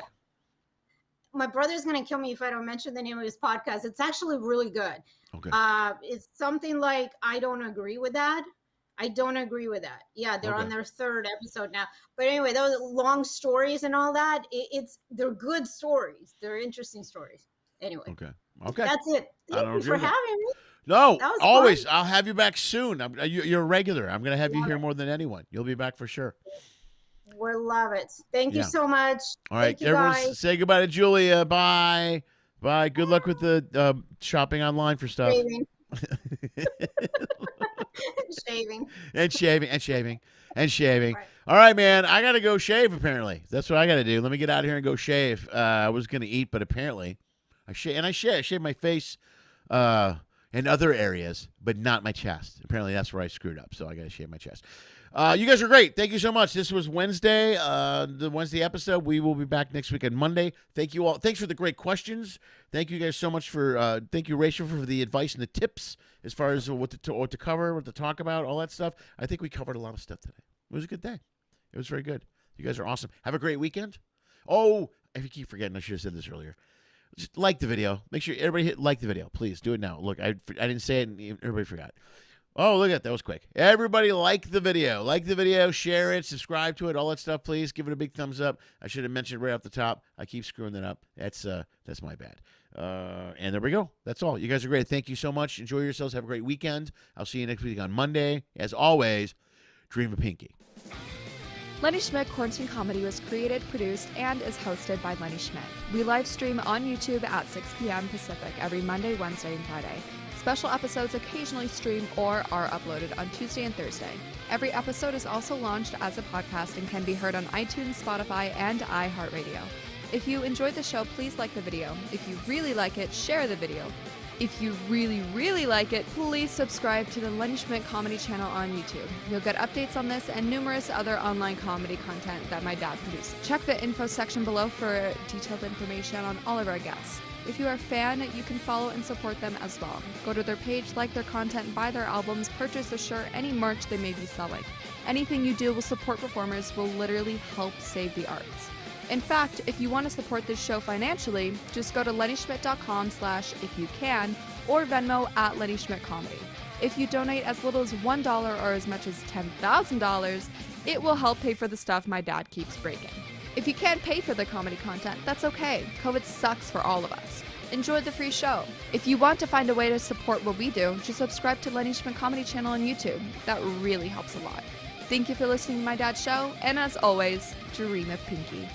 My brother's gonna kill me if I don't mention the name of his podcast. It's actually really good. Okay. It's something like I don't agree with that. Yeah, they're on their third episode now. But anyway, those long stories and all that, they're good stories. They're interesting stories. Anyway. Okay. That's it. Thank you for having me. No, always. Fun. I'll have you back soon. You're a regular. I'm gonna have you here more than anyone. You'll be back for sure. We'll love it. Thank you so much. All right, everyone, say goodbye to Julia. Bye. Bye. Good luck with the shopping online for stuff. Shaving. Right. All right, man. I got to go shave, apparently. That's what I got to do. Let me get out of here and go shave. I was going to eat, but apparently I shave my face and other areas, but not my chest. Apparently that's where I screwed up, so I got to shave my chest. You guys are great. Thank you so much. This was Wednesday, the Wednesday episode. We will be back next week on Monday. Thank you all. Thanks for the great questions. Thank you guys so much for, thank you, Rachel, for the advice and the tips as far as what to cover, what to talk about, all that stuff. I think we covered a lot of stuff today. It was a good day. It was very good. You guys are awesome. Have a great weekend. Oh, I keep forgetting. I should have said this earlier. Just like the video. Make sure everybody hit like the video. Please do it now. Look, I didn't say it and everybody forgot. Oh, look at that. That was quick. Everybody like the video. Like the video, share it, subscribe to it, all that stuff, please. Give it a big thumbs up. I should have mentioned right off the top. I keep screwing that up. That's my bad. And there we go. That's all. You guys are great. Thank you so much. Enjoy yourselves. Have a great weekend. I'll see you next week on Monday. As always, dream of Pinky. Lenny Schmidt Quarantine Comedy was created, produced, and is hosted by Lenny Schmidt. We live stream on YouTube at 6 p.m. Pacific every Monday, Wednesday, and Friday. Special episodes occasionally stream or are uploaded on Tuesday and Thursday. Every episode is also launched as a podcast and can be heard on iTunes, Spotify, and iHeartRadio. If you enjoyed the show, please like the video. If you really like it, share the video. If you really, really like it, please subscribe to the Lenny Schmidt Comedy channel on YouTube. You'll get updates on this and numerous other online comedy content that my dad produces. Check the info section below for detailed information on all of our guests. If you are a fan, you can follow and support them as well. Go to their page, like their content, buy their albums, purchase a shirt, any merch they may be selling. Anything you do will support performers will literally help save the arts. In fact, if you want to support this show financially, just go to lennyschmidt.com/ifyoucan or Venmo at Lenny Schmidt Comedy. If you donate as little as $1 or as much as $10,000, it will help pay for the stuff my dad keeps breaking. If you can't pay for the comedy content, that's okay. COVID sucks for all of us. Enjoy the free show. If you want to find a way to support what we do, just subscribe to Lenny Schmidt Comedy channel on YouTube. That really helps a lot. Thank you for listening to my dad's show, and as always, dream of Pinky.